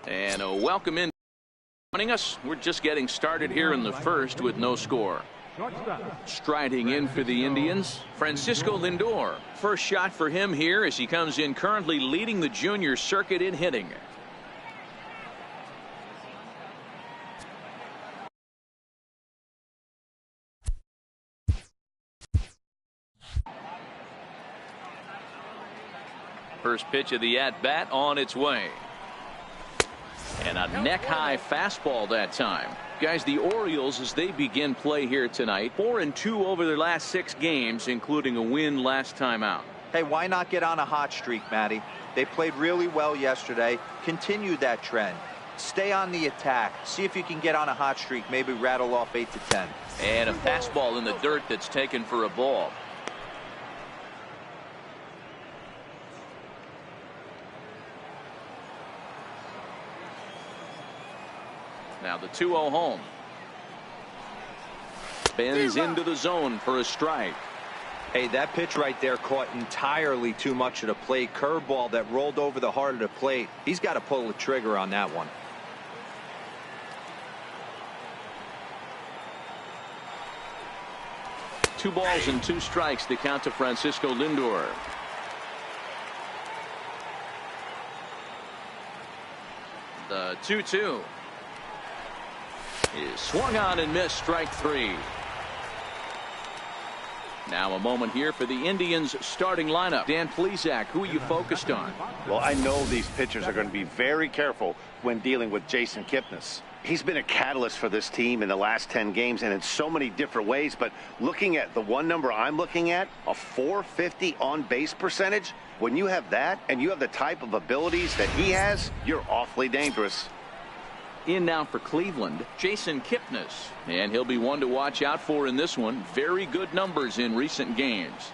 And a welcome in. Joining us, we're just getting started here in the first with no score. Striding in for the Indians, Francisco Lindor. First shot for him here as he comes in currently leading the junior circuit in hitting. First pitch of the at-bat on its way. And a neck-high fastball that time. Guys, the Orioles, as they begin play here tonight, 4-2 over their last 6 games, including a win last time out. Hey, why not get on a hot streak, Matty? They played really well yesterday. Continue that trend. Stay on the attack. See if you can get on a hot streak. Maybe rattle off 8 to 10. And a fastball in the dirt that's taken for a ball. Now the 2-0 home. Bends into the zone for a strike. Hey, that pitch right there caught entirely too much of the plate. Curveball that rolled over the heart of the plate. He's got to pull the trigger on that one. Two balls and 2 strikes to count to Francisco Lindor. The 2-2. Is swung on and missed, strike 3. Now a moment here for the Indians starting lineup. Dan Plesac, who are you focused on? Well, I know these pitchers are going to be very careful when dealing with Jason Kipnis. He's been a catalyst for this team in the last 10 games and in so many different ways. But looking at the one number I'm looking at, a 450 on base percentage, when you have that and you have the type of abilities that he has, you're awfully dangerous. In now for Cleveland, Jason Kipnis. And he'll be one to watch out for in this one. Very good numbers in recent games.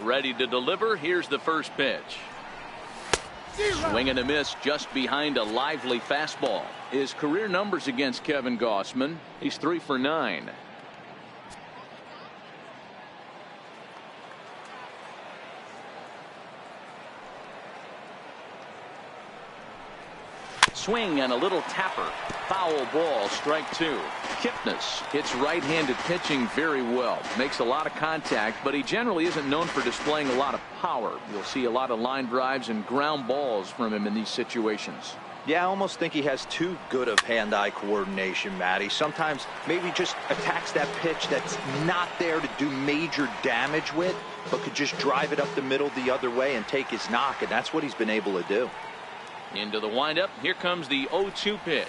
Ready to deliver. Here's the first pitch. Swing and a miss just behind a lively fastball. His career numbers against Kevin Gausman. He's 3 for 9. Swing and a little tapper. Foul ball, strike 2. Kipnis hits right-handed pitching very well. Makes a lot of contact, but he generally isn't known for displaying a lot of power. You'll see a lot of line drives and ground balls from him in these situations. Yeah, I almost think he has too good of hand-eye coordination, Matty. Sometimes maybe just attacks that pitch that's not there to do major damage with, but could just drive it up the middle the other way and take his knock, and that's what he's been able to do. Into the windup. Here comes the 0-2 pitch.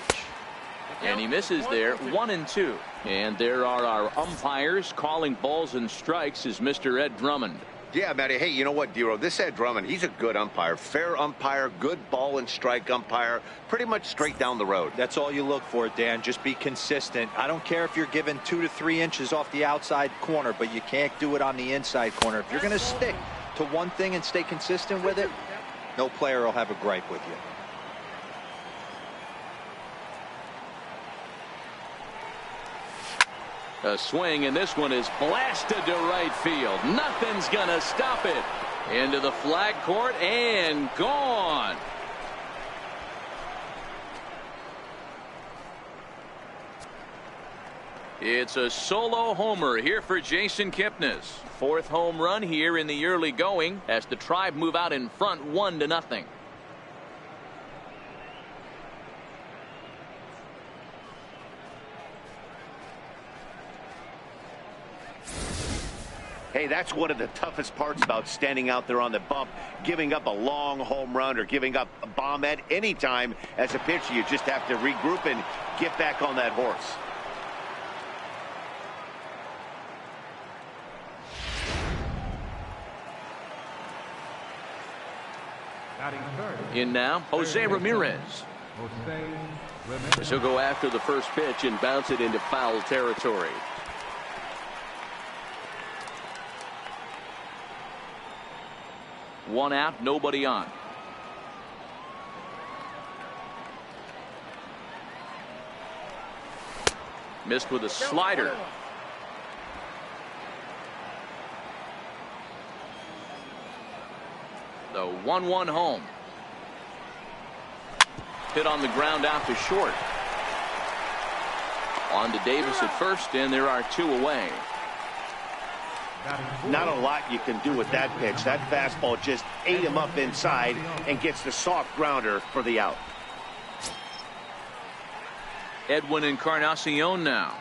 And he misses there. 1-2. And there are our umpires calling balls and strikes is Mr. Ed Drummond. Yeah, Matty. Hey, you know what, Dero? This Ed Drummond, he's a good umpire. Fair umpire, good ball and strike umpire. Pretty much straight down the road. That's all you look for, Dan. Just be consistent. I don't care if you're given 2 to 3 inches off the outside corner, but you can't do it on the inside corner. If you're going to stick to one thing and stay consistent with it, no player will have a gripe with you. A swing, and this one is blasted to right field. Nothing's gonna stop it. Into the flag court and gone. It's a solo homer here for Jason Kipnis. 4th home run here in the early going as the Tribe move out in front 1-0. Hey, that's one of the toughest parts about standing out there on the bump, giving up a long home run or giving up a bomb at any time. As a pitcher, you just have to regroup and get back on that horse. In now, Jose Ramirez. As he'll go after the first pitch and bounce it into foul territory. One out, nobody on. Missed with a slider. The 1-1 home. Hit on the ground out to short. On to Davis at first, and there are 2 away. Not a lot you can do with that pitch. That fastball just ate him up inside and gets the soft grounder for the out. Edwin Encarnacion now.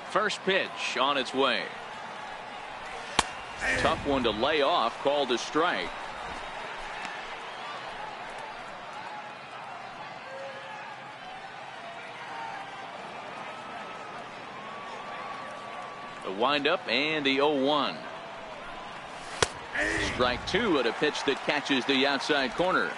First pitch on its way. Tough one to lay off, called a strike. The windup and the 0-1. Strike 2 at a pitch that catches the outside corner.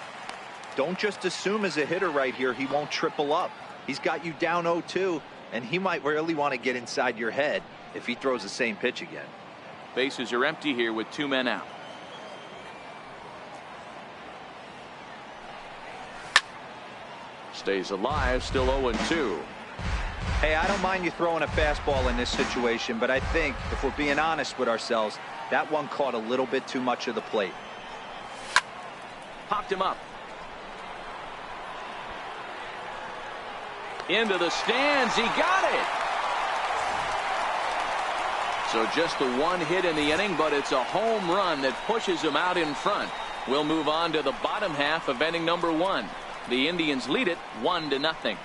Don't just assume as a hitter right here he won't triple up. He's got you down 0-2, and he might really want to get inside your head if he throws the same pitch again. Bases are empty here with 2 men out. Stays alive, still 0-2. Hey, I don't mind you throwing a fastball in this situation, but I think if we're being honest with ourselves, that one caught a little bit too much of the plate. Popped him up. Into the stands. He got it. So just the 1 hit in the inning, but it's a home run that pushes him out in front. We'll move on to the bottom half of inning number 1. The Indians lead it 1-0.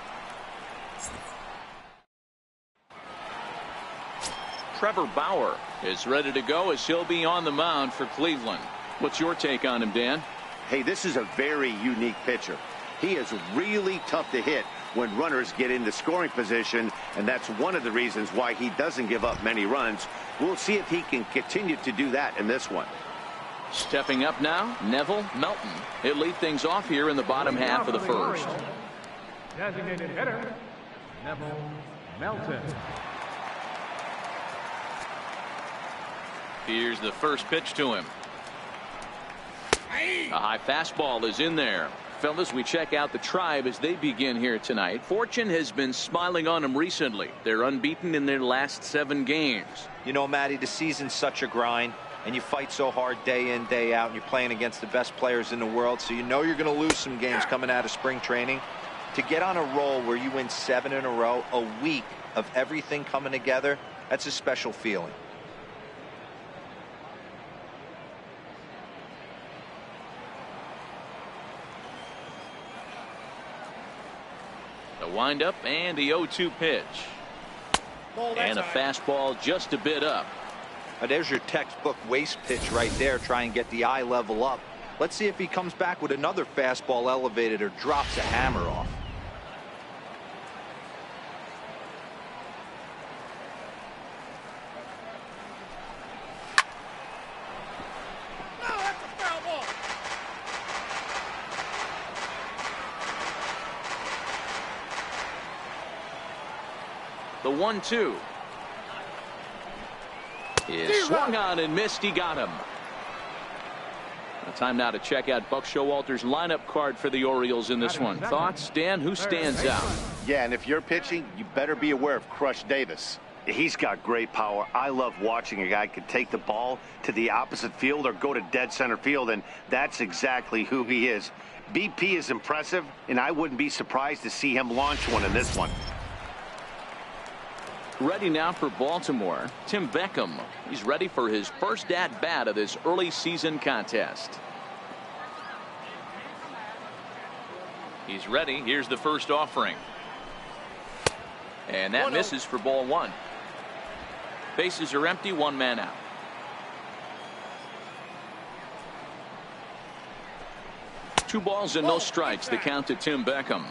Trevor Bauer is ready to go as he'll be on the mound for Cleveland. What's your take on him, Dan? Hey, this is a very unique pitcher. He is really tough to hit when runners get into scoring position, and that's one of the reasons why he doesn't give up many runs. We'll see if he can continue to do that in this one. Stepping up now, Neville Melton. He'll lead things off here in the bottom half of the first. Designated hitter, Neville Melton. Here's the first pitch to him. A high fastball is in there. Fellas, we check out the Tribe as they begin here tonight. Fortune has been smiling on them recently. They're unbeaten in their last 7 games. You know, Matty, the season's such a grind, and you fight so hard day in, day out, and you're playing against the best players in the world, so you know you're going to lose some games coming out of spring training. To get on a roll where you win 7 in a row, a week of everything coming together, that's a special feeling. The windup and the 0-2 pitch. And a fastball just a bit up. There's your textbook waste pitch right there. Try and get the eye level up. Let's see if he comes back with another fastball elevated or drops a hammer off. The 1-2 is swung on and missed. He got him. Time now to check out Buck Showalter's lineup card for the Orioles in this one. Thoughts, Dan? Who stands out? Yeah, and if you're pitching, you better be aware of Crush Davis. He's got great power. I love watching a guy could take the ball to the opposite field or go to dead center field, and that's exactly who he is. BP is impressive, and I wouldn't be surprised to see him launch one in this one. Ready now for Baltimore, Tim Beckham. He's ready for his first at-bat of this early season contest. He's ready. Here's the first offering. And that misses for ball 1. Bases are empty, 1 man out. Two balls and no strikes. The count to Tim Beckham.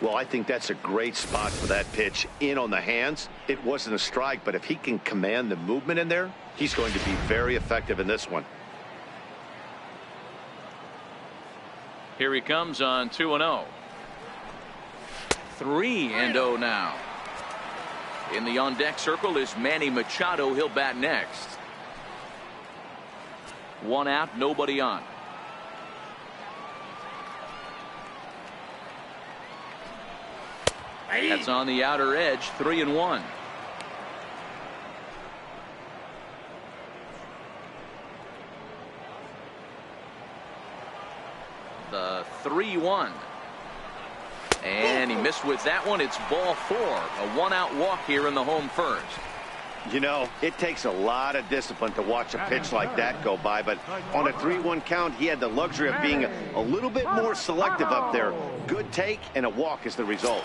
Well, I think that's a great spot for that pitch in on the hands. It wasn't a strike, but if he can command the movement in there, he's going to be very effective in this one. Here he comes on 2-0. 3-0 now. In the on-deck circle is Manny Machado. He'll bat next. 1 out, nobody on. That's on the outer edge, 3-1. The 3-1. And he missed with that one. It's ball 4. A one-out walk here in the home first. You know, it takes a lot of discipline to watch a pitch like that go by, but on a 3-1 count, he had the luxury of being a little bit more selective up there. Good take, and a walk is the result.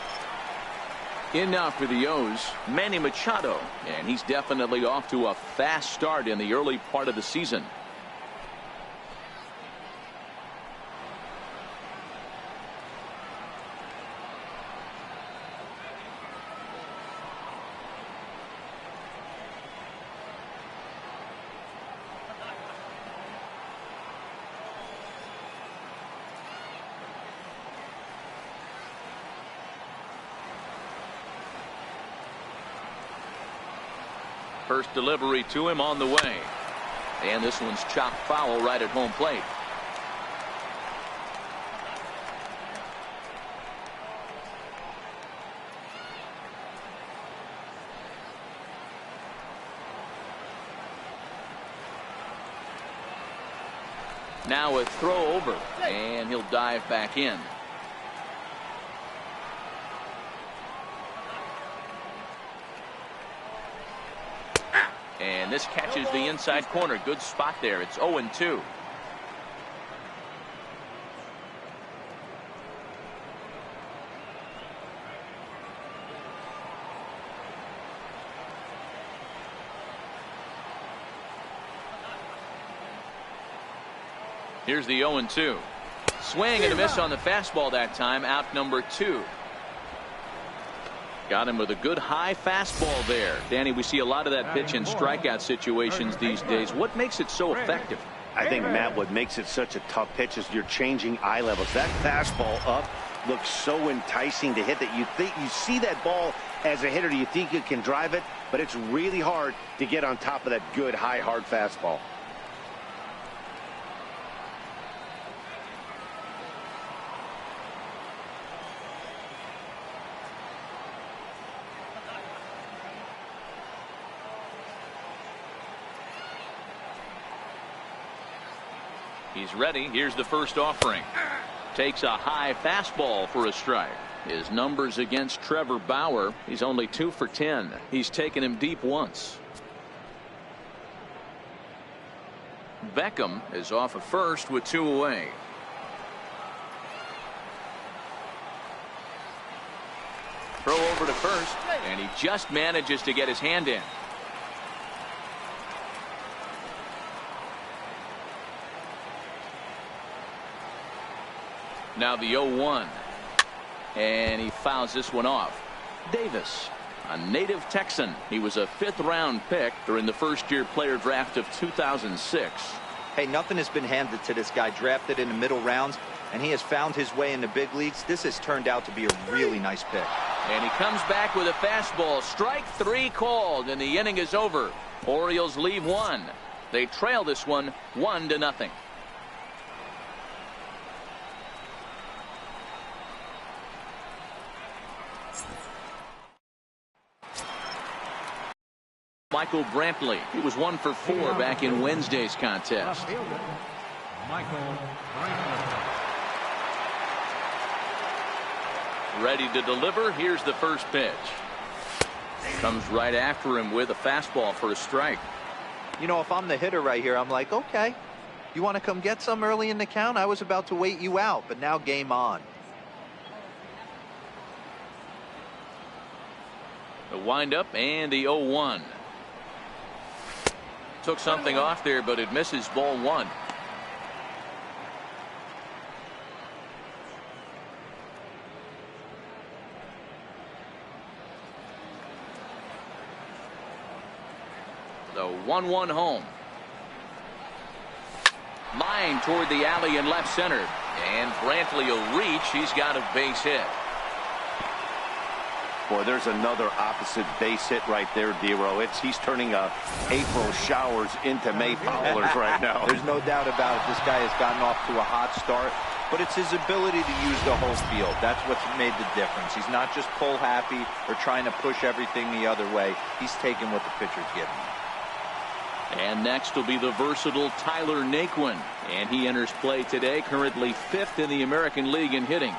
In now for the O's, Manny Machado, and he's definitely off to a fast start in the early part of the season. First delivery to him on the way. And this one's chopped foul right at home plate. Now a throw over, and he'll dive back in. And this catches the inside corner. Good spot there. It's 0-2. Here's the 0-2. Swing and a miss on the fastball that time. Out number 2. Got him with a good high fastball there. Danny, we see a lot of that pitch in strikeout situations these days. What makes it so effective? I think, Matt, what makes it such a tough pitch is you're changing eye levels. That fastball up looks so enticing to hit that you see that ball as a hitter. You think you can drive it, but it's really hard to get on top of that good high hard fastball. He's ready. Here's the first offering. Takes a high fastball for a strike. His numbers against Trevor Bauer, he's only 2 for 10. He's taken him deep once. Beckham is off at first with 2 away. Throw over to first, and he just manages to get his hand in. Now the 0-1. And he fouls this one off. Davis, a native Texan. He was a 5th-round pick during the first-year player draft of 2006. Hey, nothing has been handed to this guy. Drafted in the middle rounds, and he has found his way in the big leagues. This has turned out to be a really nice pick. And he comes back with a fastball. Strike 3 called, and the inning is over. Orioles leave 1. They trail this one 1-0. Michael Brantley. He was 1 for 4 back in Wednesday's contest. Michael Brantley. Ready to deliver. Here's the first pitch. Comes right after him with a fastball for a strike. You know, if I'm the hitter right here, I'm like, okay, you want to come get some early in the count? I was about to wait you out, but now game on. The windup and the 0-1. Took something off there, but it misses. Ball 1. The 1-1 home. Line toward the alley in left center. And Brantley will reach. He's got a base hit. Boy, there's another opposite base hit right there, Dero. He's turning April showers into May powers right now. There's no doubt about it. This guy has gotten off to a hot start. but it's his ability to use the whole field. That's what's made the difference. He's not just pull happy or trying to push everything the other way. He's taking what the pitcher's giving him. And next will be the versatile Tyler Naquin, and he enters play today, currently 5th in the American League in hitting.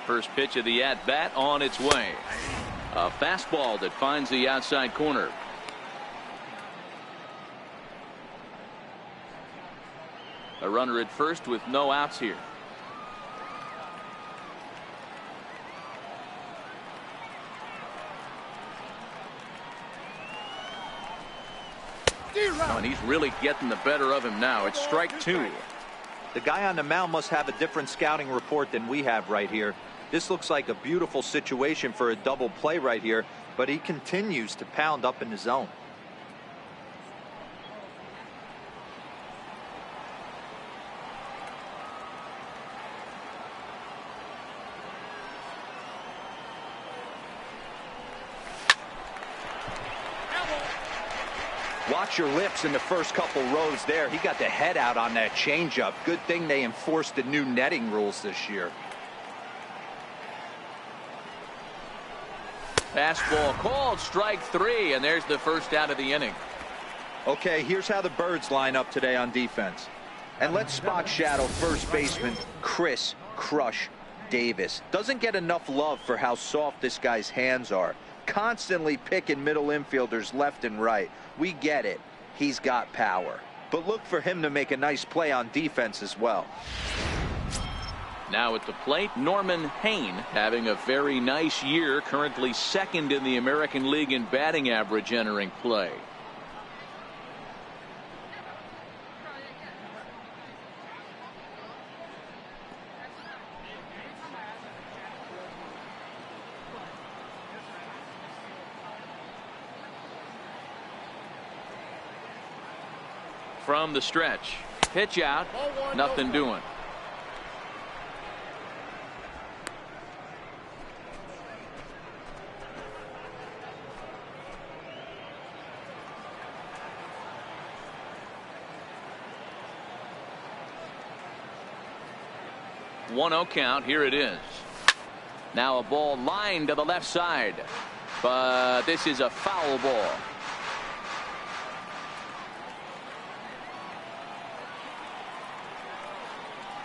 First pitch of the at-bat on its way. A fastball that finds the outside corner. A runner at first with no outs here. Oh, and he's really getting the better of him now. It's strike 2. The guy on the mound must have a different scouting report than we have right here. This looks like a beautiful situation for a double play right here, but he continues to pound up in the zone. Watch your lips in the first couple rows there. He got the head out on that changeup. Good thing they enforced the new netting rules this year. Fastball called, strike 3, and there's the first out of the inning. Okay, here's how the Birds line up today on defense. And let's spot shadow first baseman Chris Crush Davis. Doesn't get enough love for how soft this guy's hands are. Constantly picking middle infielders left and right. We get it. He's got power. But look for him to make a nice play on defense as well. Now at the plate, Norman Hayne, having a very nice year, currently 2nd in the American League in batting average entering play. From the stretch, pitch out, nothing doing. One-0 count. Here it is. Now a ball lined to the left side, but this is a foul ball.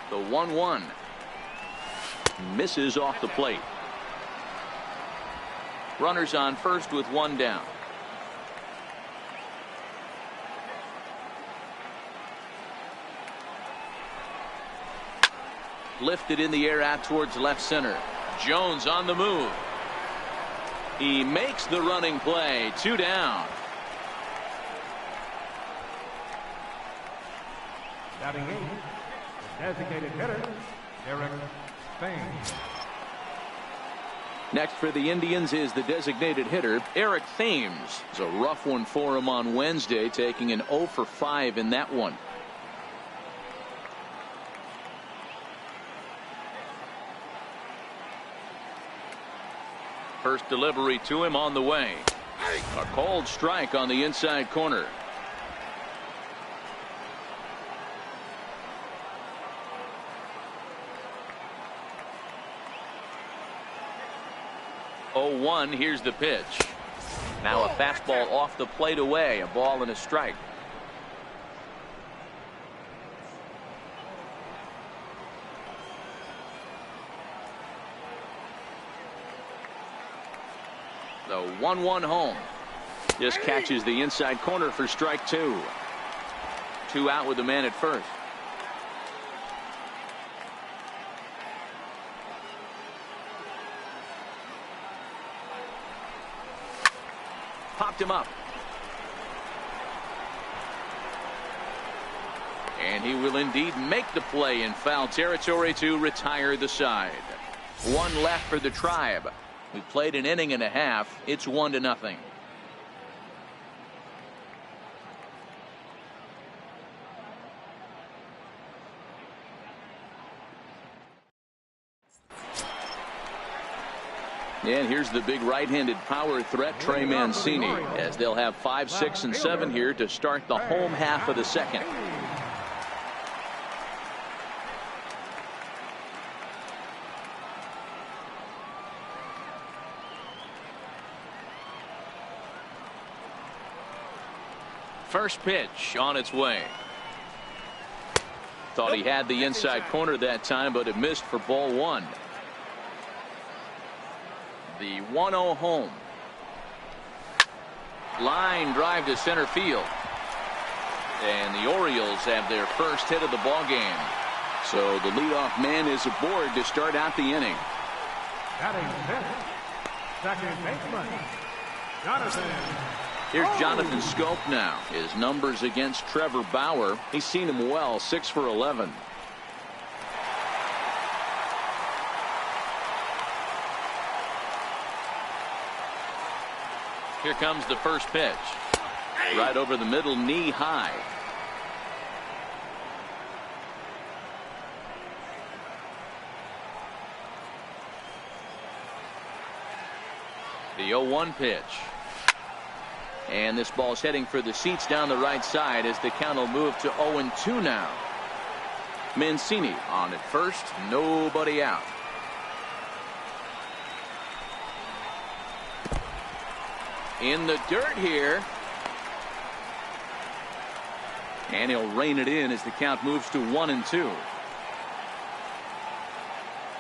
The 1-1 misses off the plate. Runners on first with one down. Lifted in the air out towards left center. Jones on the move. He makes the running play. 2 down. Batting 8, the designated hitter, Eric Thames. Next for the Indians is the designated hitter, Eric Thames. It's a rough one for him on Wednesday, taking an 0 for 5 in that one. First delivery to him on the way. A cold strike on the inside corner. Oh, 1. Here's the pitch. Now a fastball off the plate away. A ball and a strike. The 1-1 home. Just catches the inside corner for strike 2. 2 out with the man at first. Popped him up. And he will indeed make the play in foul territory to retire the side. 1 left for the Tribe. We played an inning and a half. It's 1-0. And here's the big right-handed power threat, Trey Mancini, as they'll have 5, 6, and 7 here to start the home half of the second. First pitch on its way. Thought he had the inside corner that time, but it missed for ball 1. The 1-0 home. Line drive to center field. And the Orioles have their first hit of the ball game. So the leadoff man is aboard to start out the inning. Batting fifth, second baseman, Jonathan. Here's Jonathan Schoop now. His numbers against Trevor Bauer. He's seen him well, 6 for 11. Here comes the first pitch. Right over the middle, knee high. The 0-1 pitch. And this ball's heading for the seats down the right side as the count will move to 0-2 now. Mancini on at first, nobody out. In the dirt here. And he'll rein it in as the count moves to 1-2.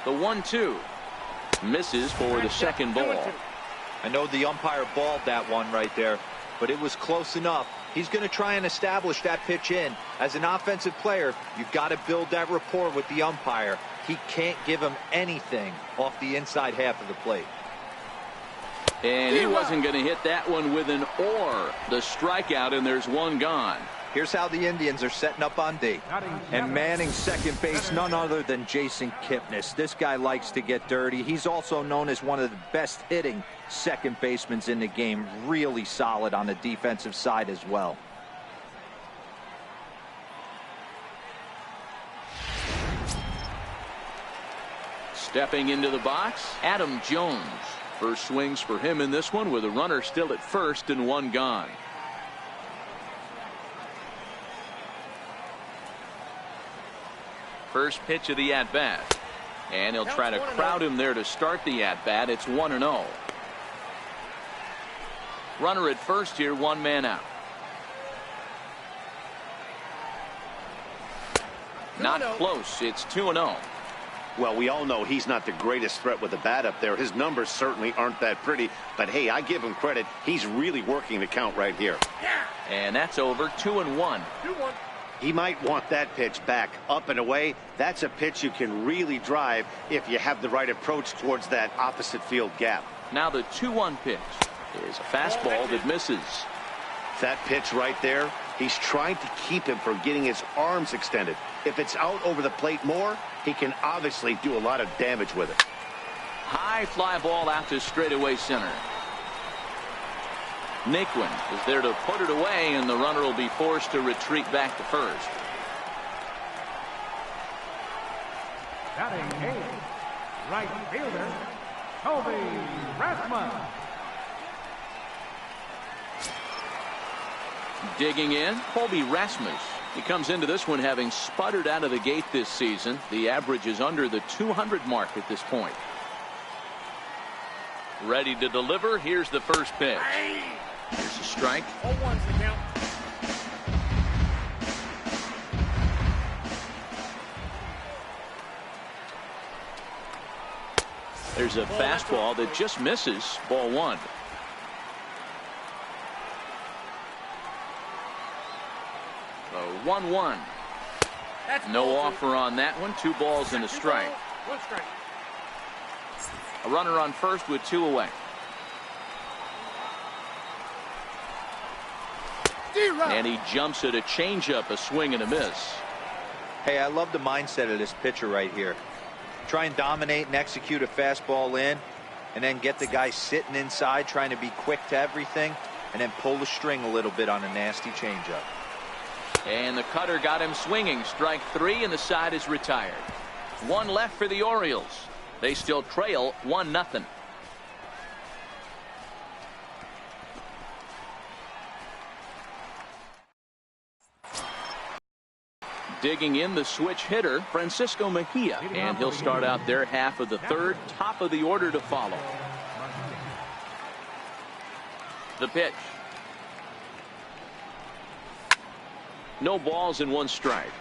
The 1-2 misses for the second ball. I know the umpire balled that one right there, but it was close enough. He's going to try and establish that pitch in. As an offensive player, you've got to build that rapport with the umpire. He can't give him anything off the inside half of the plate. And he wasn't going to hit that one with an or. The strikeout, and there's one gone. Here's how the Indians are setting up on D. And manning second base, none other than Jason Kipnis. This guy likes to get dirty. He's also known as one of the best hitting second basemen in the game. Really solid on the defensive side as well. Stepping into the box, Adam Jones. First swings for him in this one with a runner still at first and one gone. First pitch of the at-bat. And he'll try to crowd him there to start the at-bat. It's 1-0. Runner at first here, one man out. Not close. It's 2-0. Well, we all know he's not the greatest threat with the bat up there. His numbers certainly aren't that pretty. But, hey, I give him credit. He's really working the count right here. And that's over. 2-1. He might want that pitch back up and away. That's a pitch you can really drive if you have the right approach towards that opposite field gap. Now the 2-1 pitch is a fastball that misses. That pitch right there, he's trying to keep him from getting his arms extended. If it's out over the plate more, he can obviously do a lot of damage with it. High fly ball out to straightaway center. Naquin is there to put it away, and the runner will be forced to retreat back to first. Batting eighth, right fielder, Toby Rasmus. Digging in, Colby Rasmus. He comes into this one having sputtered out of the gate this season. The average is under the 200 mark at this point. Ready to deliver. Here's the first pitch. Here's a strike. 0-1's the count. There's a fastball that just misses. Ball one. So 1-1. No offer on that one. 2 balls and a strike. 1 strike. A runner on first with 2 away. And he jumps at a changeup, a swing and a miss. Hey, I love the mindset of this pitcher right here. Try and dominate and execute a fastball in, and then get the guy sitting inside trying to be quick to everything, and then pull the string a little bit on a nasty changeup. And the cutter got him swinging. Strike 3, and the side is retired. 1 left for the Orioles. They still trail 1-0. digging in, the switch hitter, Francisco Mejia. And he'll start out their half of the third. Top of the order to follow. The pitch. No balls and 1 strike.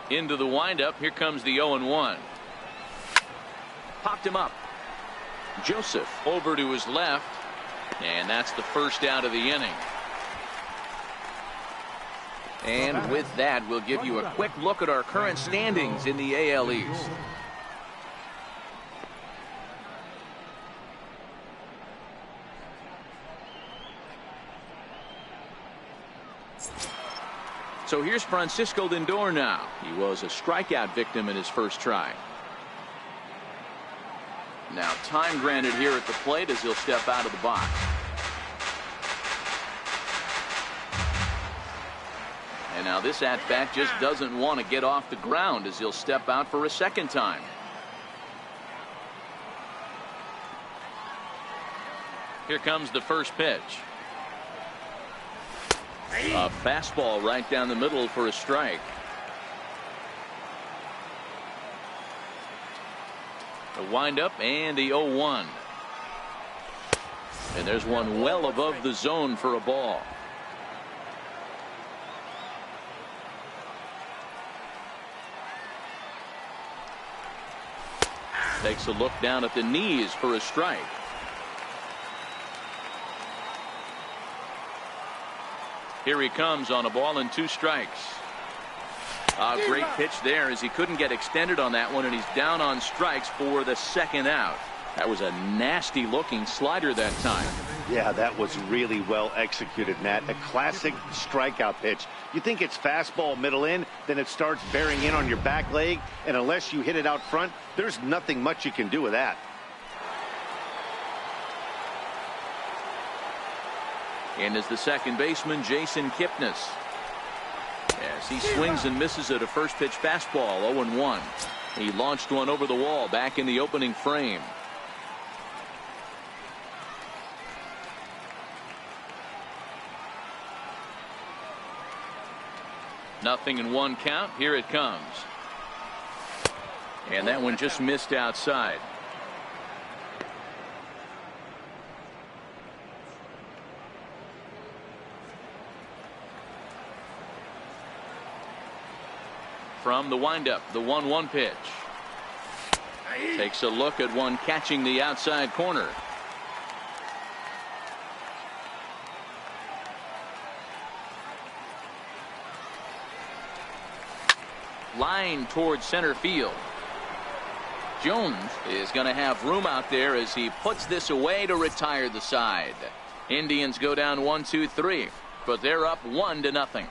Into the windup. Here comes the 0-1. Popped him up. Joseph over to his left. And that's the first out of the inning. And with that, we'll give you a quick look at our current standings in the AL East. So here's Francisco Lindor now. He was a strikeout victim in his first try. Now time granted here at the plate as he'll step out of the box. And now this at-bat just doesn't want to get off the ground as he'll step out for a second time. Here comes the first pitch. A fastball right down the middle for a strike. The windup and the 0-1. And there's one well above the zone for a ball. Takes a look down at the knees for a strike. Here he comes on a ball and 2 strikes. A great pitch there as he couldn't get extended on that one, and he's down on strikes for the second out. That was a nasty looking slider that time. Yeah, that was really well executed, Matt. A classic strikeout pitch. You think it's fastball middle in, then it starts bearing in on your back leg, and unless you hit it out front, there's nothing much you can do with that. And is the second baseman, Jason Kipnis. As he swings and misses at a first pitch fastball, 0-1. He launched one over the wall back in the opening frame. Nothing in 1 count. Here it comes. And that one just missed outside. From the windup, the 1-1 pitch. Takes a look at one catching the outside corner. Line towards center field. Jones is going to have room out there as he puts this away to retire the side. Indians go down 1-2-3, but they're up 1-0.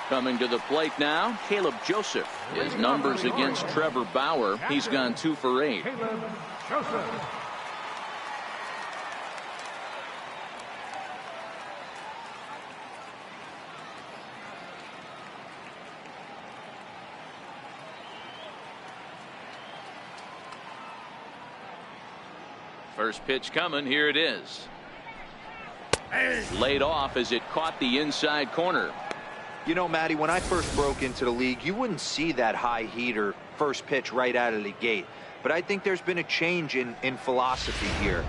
Coming to the plate now, Caleb Joseph. His numbers against Trevor Bauer, he's gone 2 for 8. Caleb Joseph. First pitch coming. Here it is. Laid off as it caught the inside corner. You know, Matty, when I first broke into the league, you wouldn't see that high heater first pitch right out of the gate. But I think there's been a change in philosophy here.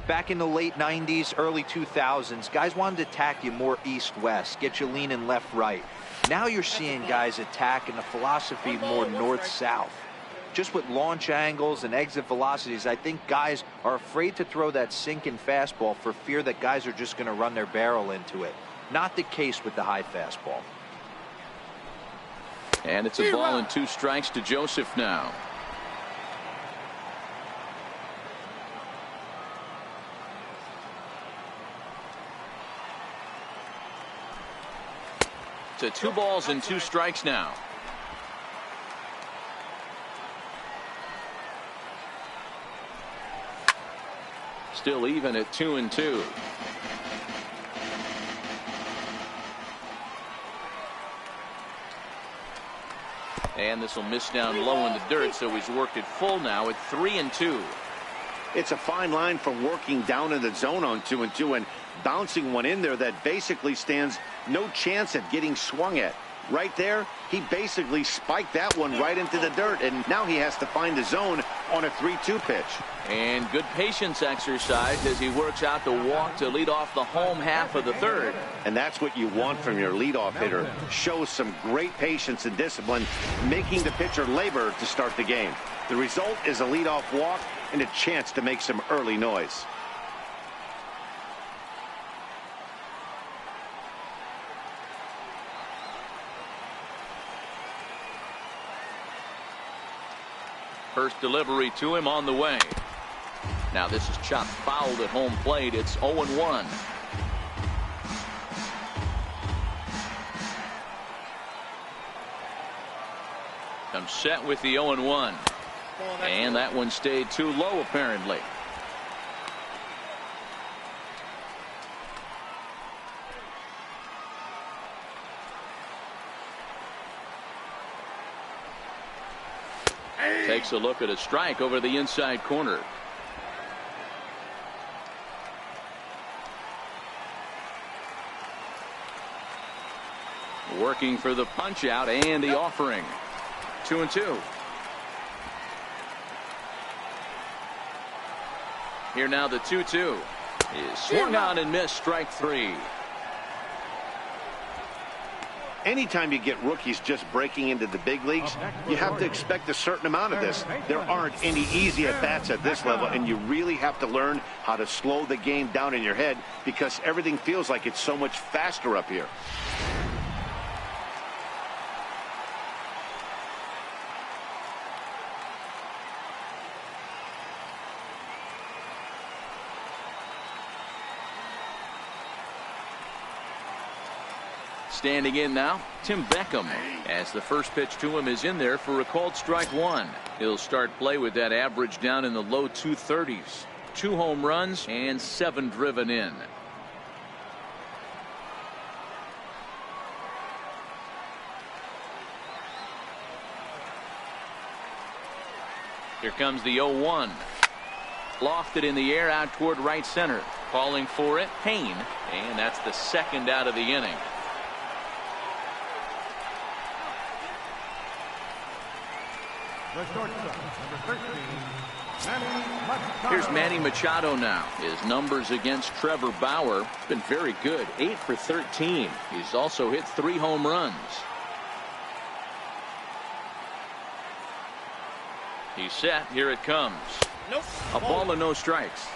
Back in the late 90s, early 2000s, guys wanted to attack you more east-west, get you leaning left-right. Now you're seeing guys attack in the philosophy more north-south. Just with launch angles and exit velocities, I think guys are afraid to throw that sinking fastball for fear that guys are just going to run their barrel into it. Not the case with the high fastball. And it's a ball and 2 strikes to Joseph now. To 2 balls and 2 strikes now. Still even at 2-2. And this will miss down low in the dirt, so he's worked it full now at 3-2. It's a fine line for working down in the zone on 2-2 and bouncing one in there that basically stands no chance at getting swung at. Right there, he basically spiked that one right into the dirt, and now he has to find the zone on a 3-2 pitch. And good patience exercise as he works out the walk to lead off the home half of the third. And that's what you want from your leadoff hitter. Shows some great patience and discipline, making the pitcher labor to start the game. The result is a leadoff walk and a chance to make some early noise. First delivery to him on the way. Now this is chopped fouled at home plate. It's 0-1. Comes set with the 0-1. And that one stayed too low apparently. Takes a look at a strike over the inside corner. Working for the punch out and the offering. 2-2. Here now the 2-2 is swung on and missed, strike 3. Anytime you get rookies just breaking into the big leagues, you have to expect a certain amount of this. There aren't any easy at-bats at this level, and you really have to learn how to slow the game down in your head because everything feels like it's so much faster up here. Standing in now, Tim Beckham, as the first pitch to him is in there for a called strike 1. He'll start play with that average down in the low 230s. 2 home runs and 7 driven in. Here comes the 0-1. Lofted in the air out toward right center. Calling for it, Payne, and that's the second out of the inning. The shortstop, number 13, Manny Machado. Here's Manny Machado now. His numbers against Trevor Bauer been very good. 8 for 13. He's also hit 3 home runs. He's set. Here it comes. Nope. A ball and no strikes.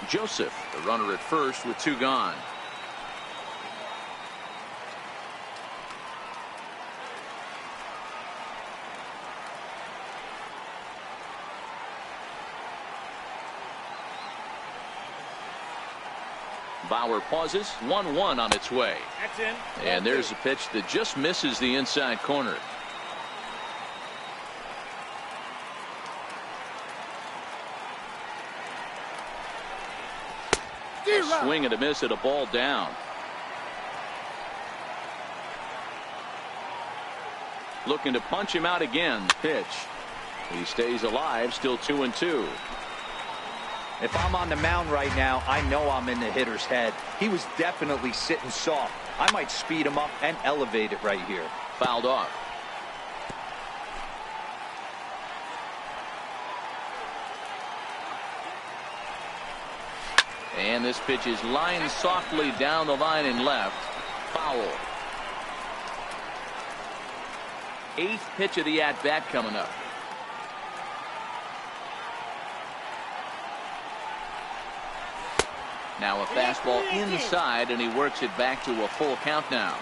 Joseph, the runner at first with 2 gone. Bauer pauses. 1-1 on its way. That's in. And there's a pitch that just misses the inside corner. A swing and a miss at a ball down. Looking to punch him out again. Pitch. He stays alive. Still 2-2. If I'm on the mound right now, I know I'm in the hitter's head. He was definitely sitting soft. I might speed him up and elevate it right here. Fouled off. And this pitch is lined softly down the line and left. Foul. 8th pitch of the at-bat coming up. Now a fastball inside, and he works it back to a full count now.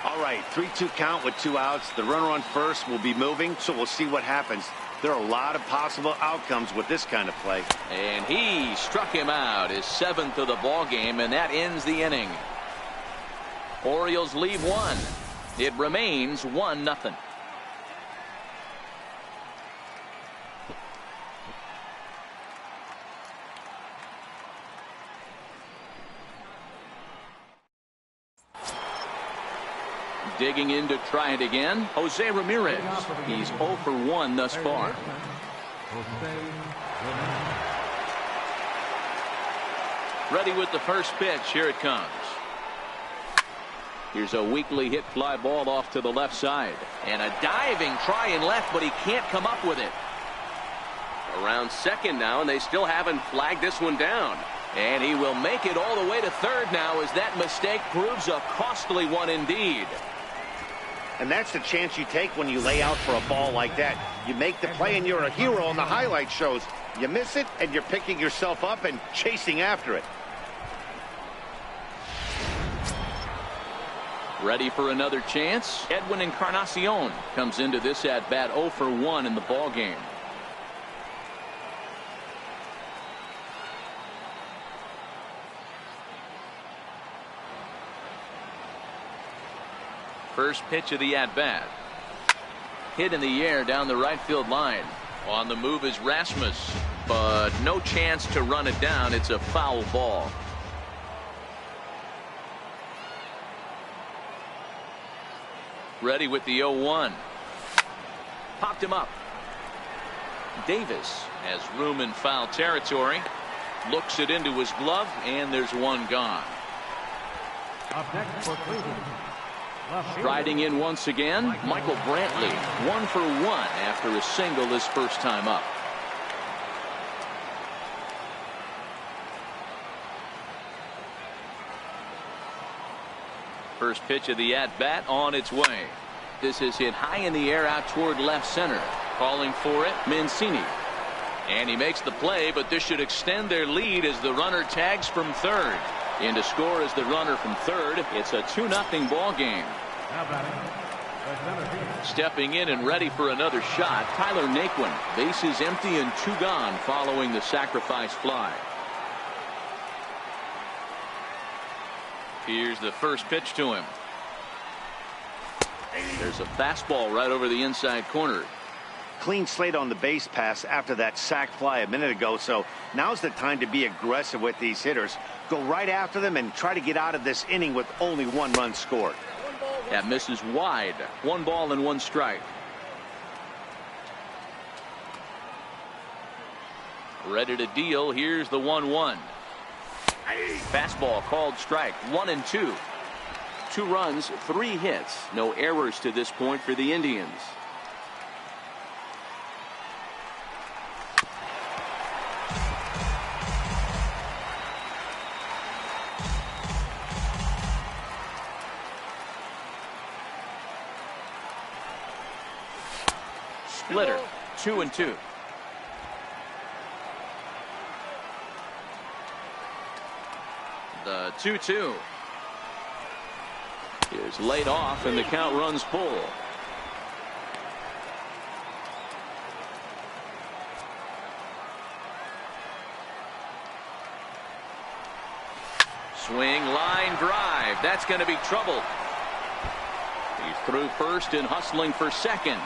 All right, 3-2 count with 2 outs. The runner on first will be moving, so we'll see what happens. There are a lot of possible outcomes with this kind of play. And he struck him out, his 7th of the ball game, and that ends the inning. Orioles leave one. It remains 1-0. Digging in to try it again, Jose Ramirez. He's 0 for 1 thus far. Ready with the first pitch. Here it comes. Here's a weakly hit fly ball off to the left side. And a diving try in left, but he can't come up with it. Around second now, and they still haven't flagged this one down. And he will make it all the way to third now as that mistake proves a costly one indeed. And that's the chance you take when you lay out for a ball like that. You make the play and you're a hero on the highlight shows. You miss it and you're picking yourself up and chasing after it. Ready for another chance. Edwin Encarnacion comes into this at bat 0 for 1 in the ball game. First pitch of the at-bat. Hit in the air down the right field line. On the move is Rasmus, but no chance to run it down. It's a foul ball. Ready with the 0-1. Popped him up. Davis has room in foul territory. Looks it into his glove, and there's one gone. Up next for Cleveland. Striding in once again, Michael Brantley, 1 for 1 after a single his first time up. First pitch of the at-bat on its way. This is hit high in the air out toward left center. Calling for it, Mancini. And he makes the play, but this should extend their lead as the runner tags from third. In to score is the runner from third. It's a 2-0 ball game. Now batting, the center fielder. Stepping in and ready for another shot, Tyler Naquin. Bases empty and 2 gone following the sacrifice fly. Here's the first pitch to him. There's a fastball right over the inside corner. Clean slate on the base pass after that sac fly a minute ago, so now's the time to be aggressive with these hitters. Go right after them and try to get out of this inning with only 1 run scored. That misses wide. 1 ball and 1 strike. Ready to deal. Here's the 1-1. Fastball called strike. 1-2. 2 runs, 3 hits. No errors to this point for the Indians. Splitter, 2-2. The 2-2 is laid off and the count runs full. Swing, line drive. That's going to be trouble. He's through first and hustling for second.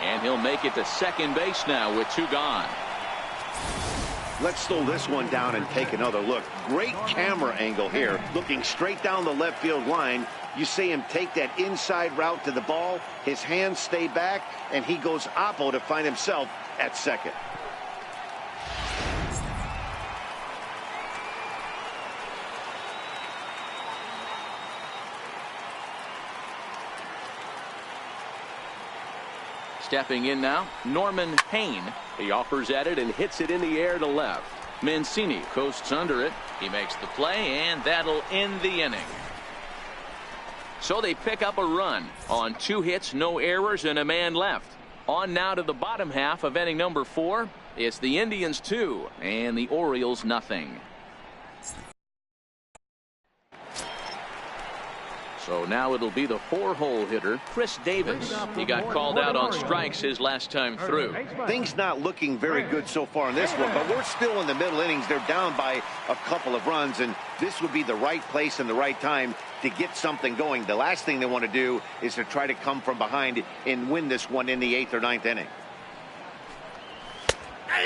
And he'll make it to second base now with 2 gone. Let's slow this one down and take another look. Great camera angle here, looking straight down the left field line. You see him take that inside route to the ball. His hands stay back, and he goes oppo to find himself at second. Stepping in now, Norman Payne. He offers at it and hits it in the air to left. Mancini coasts under it. He makes the play, and that'll end the inning. So they pick up a run on 2 hits, no errors, and a man left. On now to the bottom half of inning number 4. It's the Indians 2 and the Orioles nothing. So now it'll be the 4-hole hitter, Chris Davis. He got called out on strikes his last time through. Things not looking very good so far in this one, but we're still in the middle innings. They're down by a couple of runs, and this would be the right place and the right time to get something going. The last thing they want to do is to try to come from behind and win this one in the 8th or 9th inning.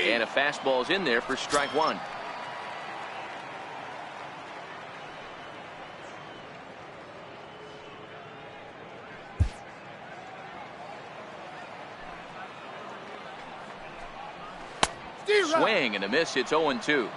And a fastball's in there for strike one. Swing and a miss. It's 0-2.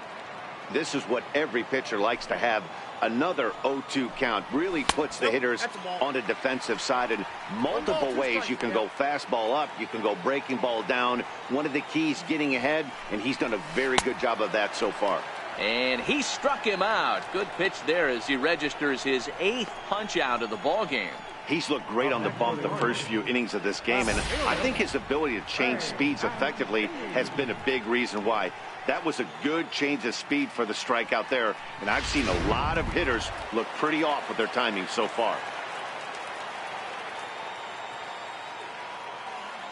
This is what every pitcher likes to have. Another 0-2 count really puts the hitters on the defensive side in multiple ways. You can go fastball up, you can go breaking ball down. One of the keys, getting ahead, and he's done a very good job of that so far. And he struck him out. Good pitch there as he registers his 8th punch out of the ball game. He's looked great on the bump the first few innings of this game, and I think his ability to change speeds effectively has been a big reason why. That was a good change of speed for the strikeout there, and I've seen a lot of hitters look pretty off with their timing so far.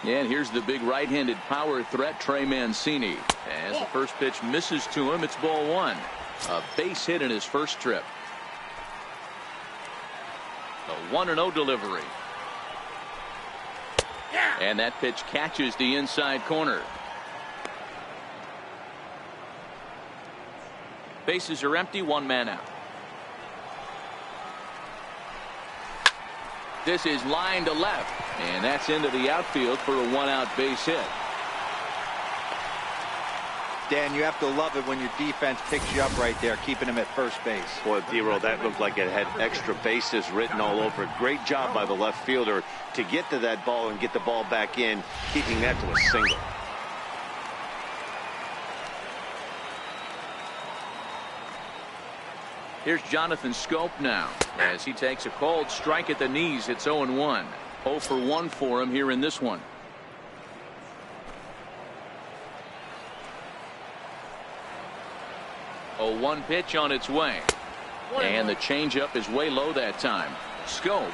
And here's the big right-handed power threat, Trey Mancini. As the first pitch misses to him, it's ball one. A base hit in his first trip. The 1-0 delivery. And that pitch catches the inside corner. Bases are empty, 1 man out. This is line to left, and that's into the outfield for a 1-out base hit. Dan, you have to love it when your defense picks you up right there, keeping him at first base. Boy, D-Roll, that looked like it had extra bases written all over it. Great job by the left fielder to get to that ball and get the ball back in, keeping that to a single. Here's Jonathan Schoop now as he takes a cold strike at the knees. It's 0-1. 0 for 1 for him here in this one. A 1 pitch on its way. And the changeup is way low that time. Schoop,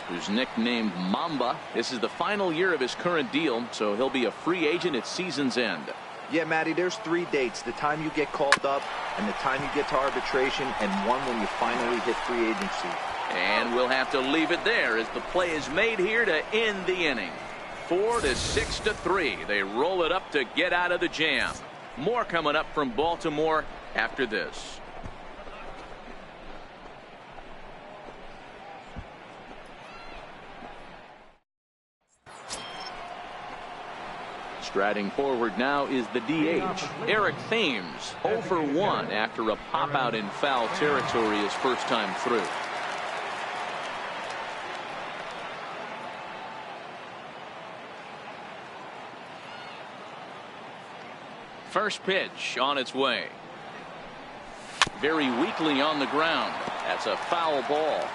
who's nicknamed Mamba, this is the final year of his current deal, so he'll be a free agent at season's end. Yeah, Matty, there's 3 dates. The time you get called up, and the time you get to arbitration, and one when you finally hit free agency. And we'll have to leave it there as the play is made here to end the inning. 4-6-3. They roll it up to get out of the jam. More coming up from Baltimore after this. Striding forward now is the DH, Eric Thames, 0 for 1 after a pop out in foul territory his first time through. First pitch on its way. Very weakly on the ground. That's a foul ball.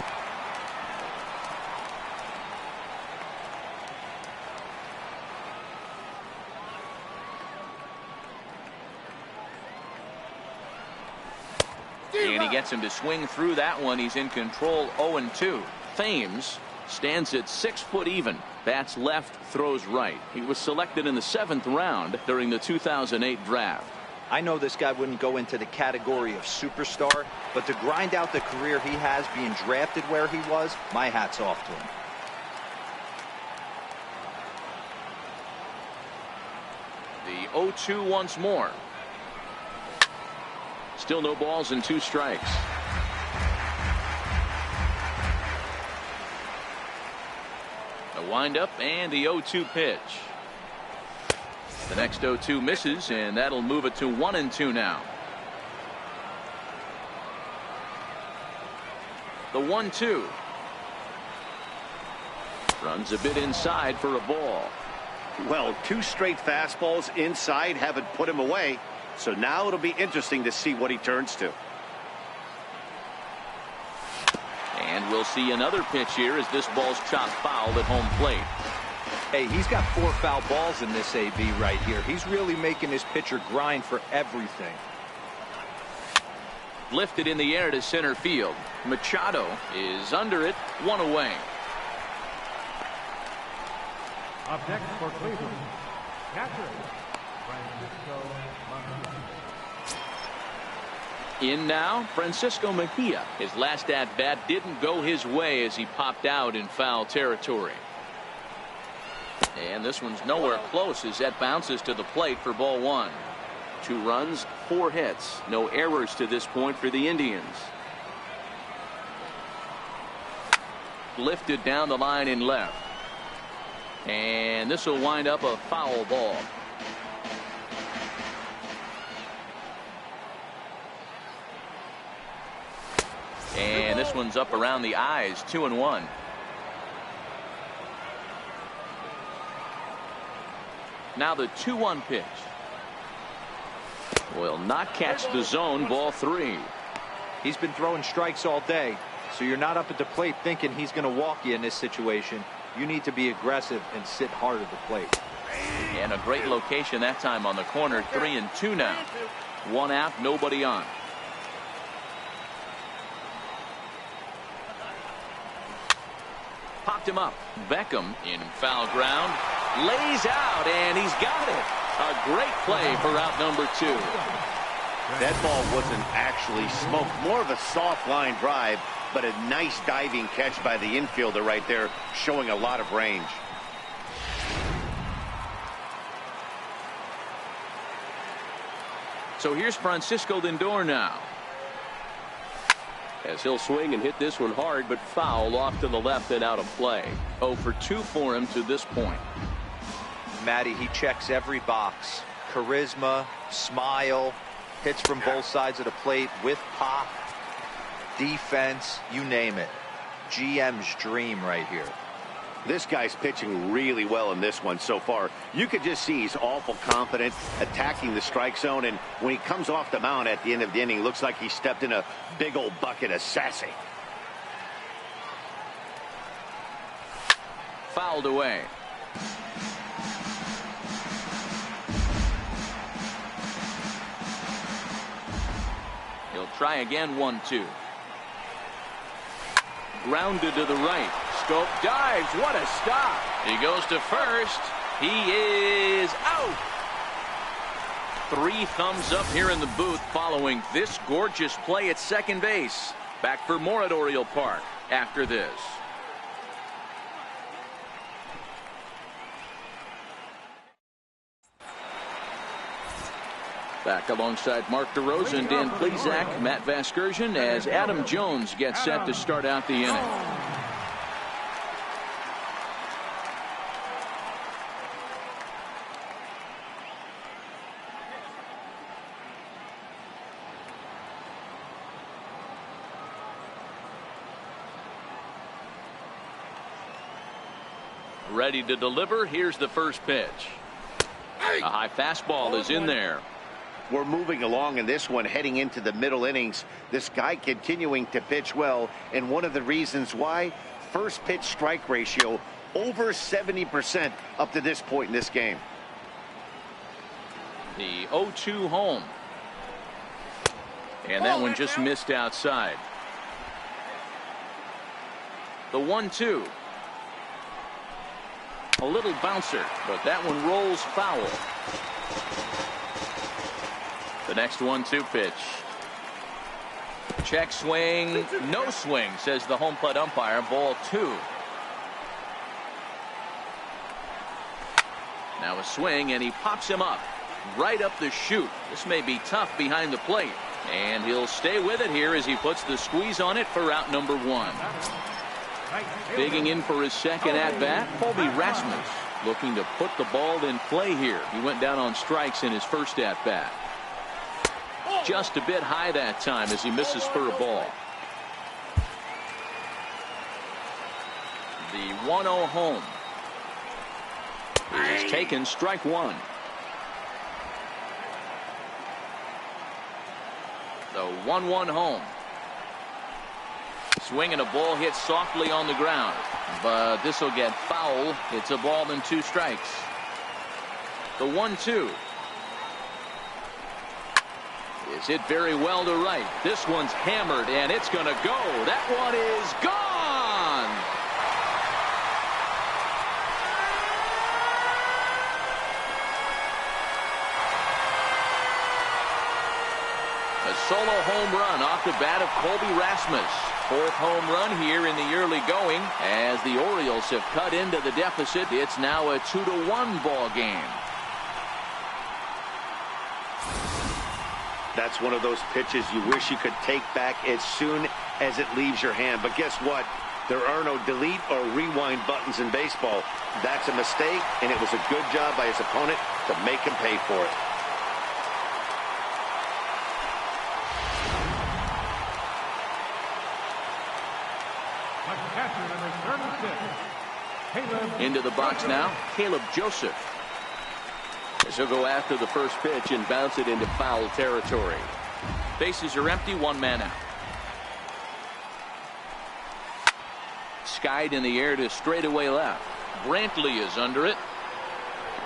And he gets him to swing through that one. He's in control. 0-2. Thames stands at 6 foot even. Bats left, throws right. He was selected in the 7th round during the 2008 draft. I know this guy wouldn't go into the category of superstar, but to grind out the career he has being drafted where he was, my hat's off to him. The 0-2 once more. Still no balls and 2 strikes. The windup and the 0-2 pitch. The next 0-2 misses, and that'll move it to 1-2 now. The 1-2. Runs a bit inside for a ball. Well, 2 straight fastballs inside haven't put him away. So now it'll be interesting to see what he turns to. And we'll see another pitch here as this ball's chopped foul at home plate. Hey, he's got 4 foul balls in this AB right here. He's really making his pitcher grind for everything. Lifted in the air to center field. Machado is under it, 1 away. Up next for Cleveland, catcher, Francisco Mejia. In now, Francisco Mejia. His last at-bat didn't go his way as he popped out in foul territory. And this one's nowhere close as that bounces to the plate for ball 1. 2 runs, 4 hits. No errors to this point for the Indians. Lifted down the line in left. And this will wind up a foul ball. And this one's up around the eyes, 2-1. Now the 2-1 pitch. Will not catch the zone, ball 3. He's been throwing strikes all day, so you're not up at the plate thinking he's going to walk you in this situation. You need to be aggressive and sit hard at the plate. And a great location that time on the corner. 3-2 now. 1 out, nobody on. Popped him up. Beckham in foul ground. Lays out, and he's got it. A great play for out number 2. That ball wasn't actually smoked. More of a soft line drive, but a nice diving catch by the infielder right there, showing a lot of range. So here's Francisco Lindor now. As he'll swing and hit this one hard, but foul off to the left and out of play. 0 for 2 for him to this point. Matty, he checks every box. Charisma, smile, hits from both sides of the plate with pop, defense, you name it. GM's dream right here. This guy's pitching really well in this one so far. You could just see he's awful confident attacking the strike zone, and when he comes off the mound at the end of the inning, looks like he stepped in a big old bucket of sassy. Fouled away. He'll try again. 1-2. Grounded to the right. Scope dives. What a stop. He goes to first. He is out. 3 thumbs up here in the booth following this gorgeous play at second base. Back for more at Oriole Park after this. Back alongside Mark DeRosa, Dan Plesac, Matt Vasgersian, as Adam Jones gets set to start out the inning. Ready to deliver. Here's the first pitch. A high fastball is in there. We're moving along in this one, heading into the middle innings. This guy continuing to pitch well, and one of the reasons why, first pitch strike ratio over 70% up to this point in this game. The 0-2 home. And that one just missed outside. The 1-2. A little bouncer, but that one rolls foul. The next 1-2 pitch. Check swing, no swing, says the home plate umpire. Ball 2. Now a swing, and he pops him up right up the chute. This may be tough behind the plate, and he'll stay with it here as he puts the squeeze on it for out number 1. Digging in for his second at bat, Colby Rasmus looking to put the ball in play here. He went down on strikes in his first at bat. Just a bit high that time as he misses for a ball. The 1-0 home is taken, strike 1. The 1-1 home. Swinging a ball hit softly on the ground, but this will get foul. It's a ball and 2 strikes. The 1-2 Is hit very well to right. This one's hammered, and it's going to go. That one is gone. A solo home run off the bat of Colby Rasmus. Fourth home run here in the early going. As the Orioles have cut into the deficit, it's now a 2-1 ball game. That's one of those pitches you wish you could take back as soon as it leaves your hand. But guess what? There are no delete or rewind buttons in baseball. That's a mistake, and it was a good job by his opponent to make him pay for it. Catcher number 36, Into the box now, Caleb Joseph. As he'll go after the first pitch and bounce it into foul territory. Bases are empty, one man out. Skied in the air to straightaway left. Brantley is under it.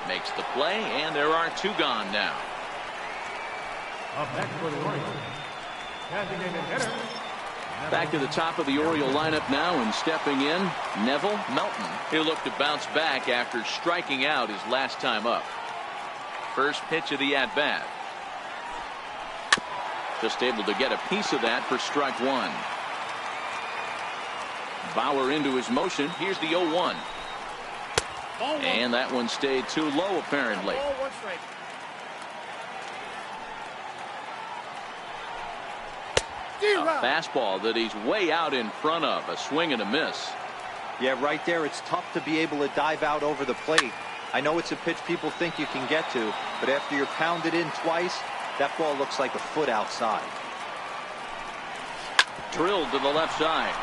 Makes the play, and there are two gone now. Up next for the Orioles, designated hitter. Back to the top of the Oriole lineup now, and stepping in, Neville Melton. He'll look to bounce back after striking out his last time up. First pitch of the at-bat. Just able to get a piece of that for strike one. Bauer into his motion. Here's the 0-1. And that one stayed too low, apparently. A fastball that he's way out in front of. A swing and a miss. Yeah, right there, it's tough to be able to dive out over the plate. I know it's a pitch people think you can get to, but after you're pounded in twice, that ball looks like a foot outside. Drilled to the left side.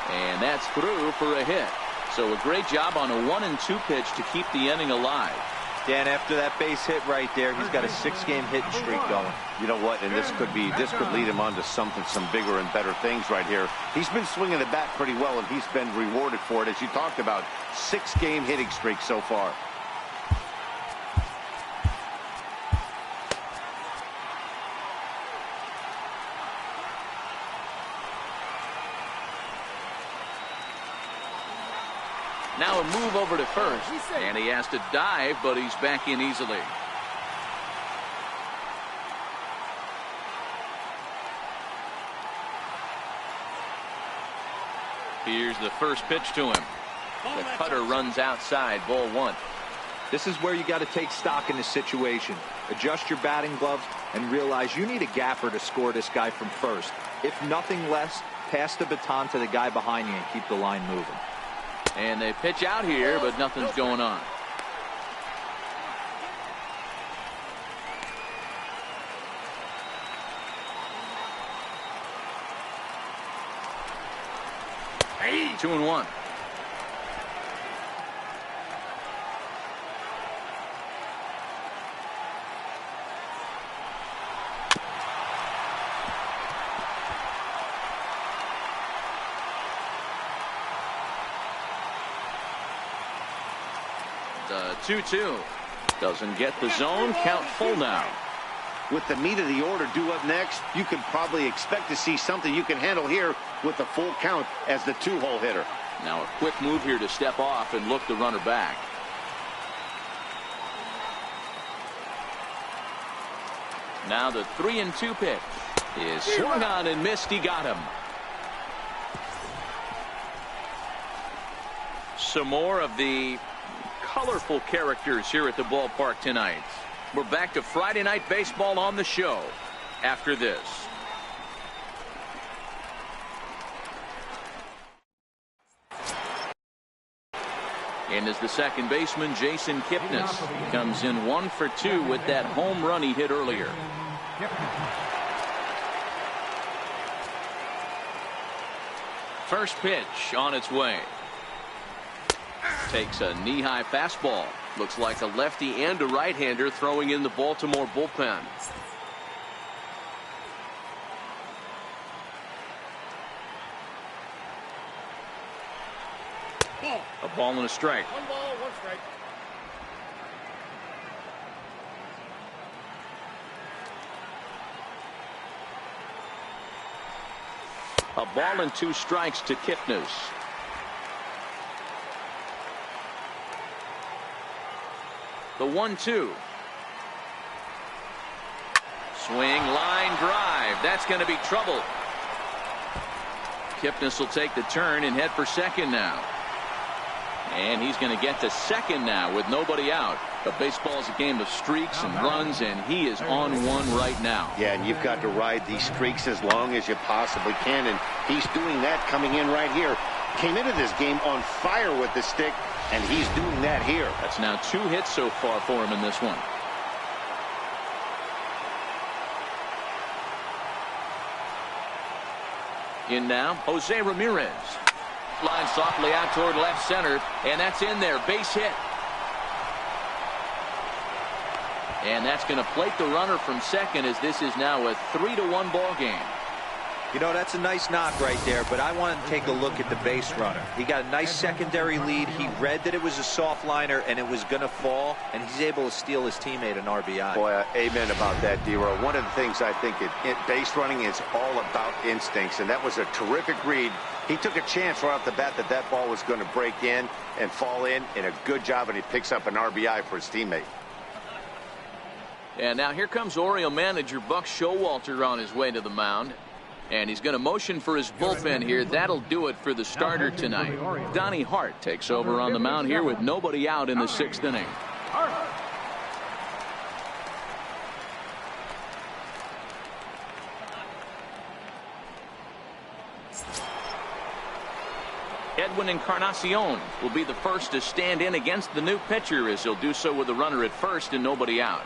And that's through for a hit. So a great job on a 1-2 pitch to keep the inning alive. Dan, after that base hit right there, he's got a 6-game hitting streak going. You know what? And this could lead him on to some bigger and better things right here. He's been swinging the bat pretty well, and he's been rewarded for it, as you talked about. 6-game hitting streak so far. Now a move over to first, and he has to dive, but he's back in easily. Here's the first pitch to him. The cutter runs outside, ball one. This is where you got to take stock in the situation. Adjust your batting gloves and realize you need a gapper to score this guy from first. If nothing less, pass the baton to the guy behind you and keep the line moving. And they pitch out here, but nothing's going on. Hey. 2-1. The 2-2 doesn't get the zone. Count full now. With the meat of the order due up next, you can probably expect to see something you can handle here with the full count as the 2-hole hitter. Now a quick move here to step off and look the runner back. Now the 3-2 pitch is swung on and missed. He got him. Some more of the colorful characters here at the ballpark tonight. We're back to Friday Night Baseball on the show after this. And as the second baseman, Jason Kipnis comes in 1 for 2 with that home run he hit earlier. First pitch on its way. Takes a knee-high fastball. Looks like a lefty and a right-hander throwing in the Baltimore bullpen. A ball and a strike. 1 ball, 1 strike. A ball and 2 strikes to Kipnis. The 1-2. Swing, line drive. That's going to be trouble. Kipnis will take the turn and head for second now. And he's going to get to second now with nobody out. But baseball's a game of streaks and runs, and he is on one right now. Yeah, and you've got to ride these streaks as long as you possibly can, and he's doing that coming in right here. Came into this game on fire with the stick, and he's doing that here. That's now 2 hits so far for him in this one. In now, Jose Ramirez. Line softly out toward left center, and that's in there. Base hit. And that's going to plate the runner from second, as this is now a 3-1 ball game. You know, that's a nice knock right there, but I want to take a look at the base runner. He got a nice secondary lead. He read that it was a soft liner and it was going to fall, and he's able to steal his teammate an RBI. Boy, amen about that, D-Row. One of the things I think in base running is all about instincts, and that was a terrific read. He took a chance right off the bat that that ball was going to break in and fall in, and a good job, and he picks up an RBI for his teammate. And now here comes Oriole manager Buck Showalter on his way to the mound. And he's going to motion for his bullpen here. That'll do it for the starter tonight. Donnie Hart takes over on the mound here with nobody out in the 6th inning. Edwin Encarnacion will be the first to stand in against the new pitcher, as he'll do so with a runner at first and nobody out.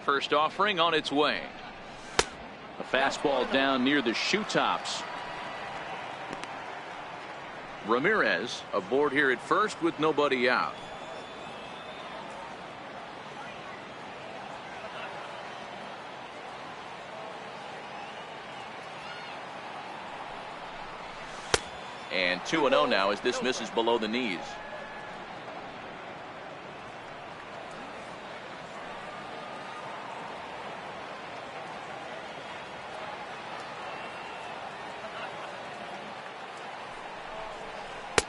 First offering on its way. A fastball down near the shoe tops. Ramirez aboard here at first with nobody out. 2-0 now as this misses below the knees.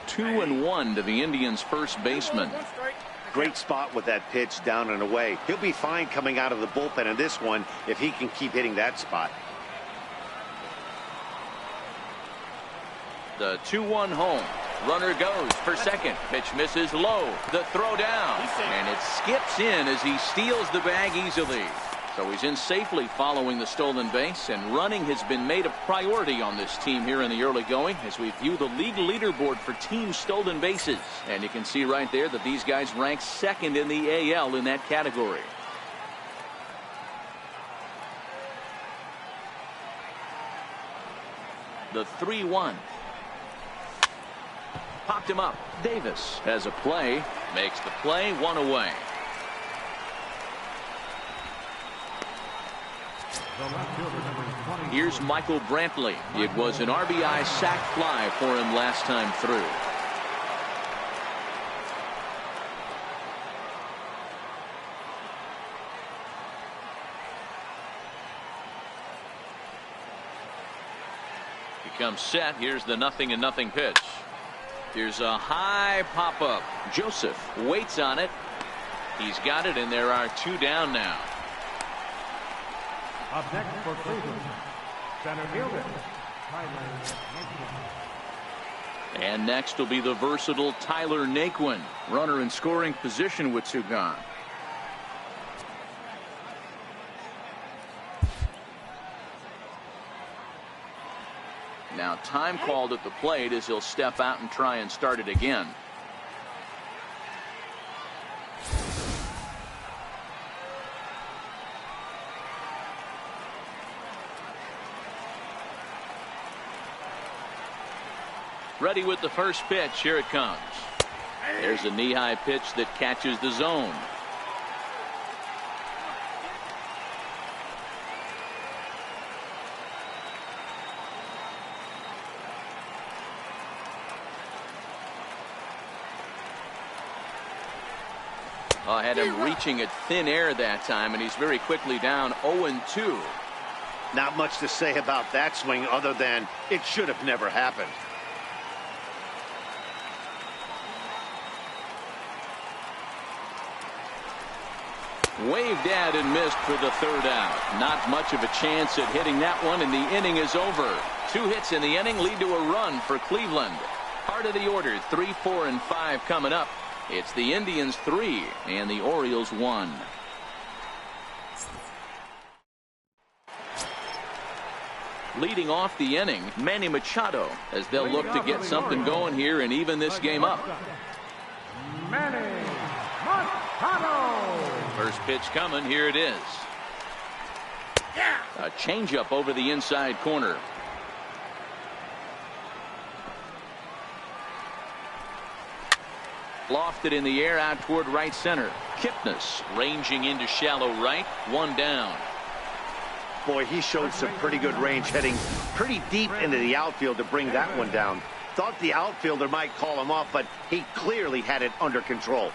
Two and one to the Indians' first baseman. Great spot with that pitch down and away. He'll be fine coming out of the bullpen in this one if he can keep hitting that spot. The 2-1 home. Runner goes for second. Pitch misses low. The throw down. And it skips in as he steals the bag easily. So he's in safely following the stolen base, and running has been made a priority on this team here in the early going as we view the league leaderboard for team stolen bases. And you can see right there that these guys rank second in the AL in that category. The 3-1. Popped him up. Davis has a play. Makes the play. One away. Here's Michael Brantley. It was an RBI sac fly for him last time through. He comes set. Here's the 0-0 pitch. Here's a high pop-up. Joseph waits on it. He's got it, and there are two down now. Up next for Cleveland, center fielder, Tyler Naquin. And next will be the versatile Tyler Naquin. Runner in scoring position with two gone. Now time called at the plate as he'll step out and try and start it again. Ready with the first pitch. Here it comes. There's a knee-high pitch that catches the zone. I had him reaching at thin air that time, and he's very quickly down 0-2. Not much to say about that swing other than it should have never happened. Waved at and missed for the third out. Not much of a chance at hitting that one, and the inning is over. 2 hits in the inning lead to a run for Cleveland. Part of the order, 3, 4, and 5 coming up. It's the Indians 3 and the Orioles 1. Leading off the inning, Manny Machado, as they'll look to get something going here and even this game up. Manny Machado. First pitch coming. Here it is. A changeup over the inside corner. Lofted in the air out toward right center. Kipnis ranging into shallow right. One down. Boy, he showed some pretty good range heading pretty deep into the outfield to bring that one down. Thought the outfielder might call him off, but he clearly had it under control.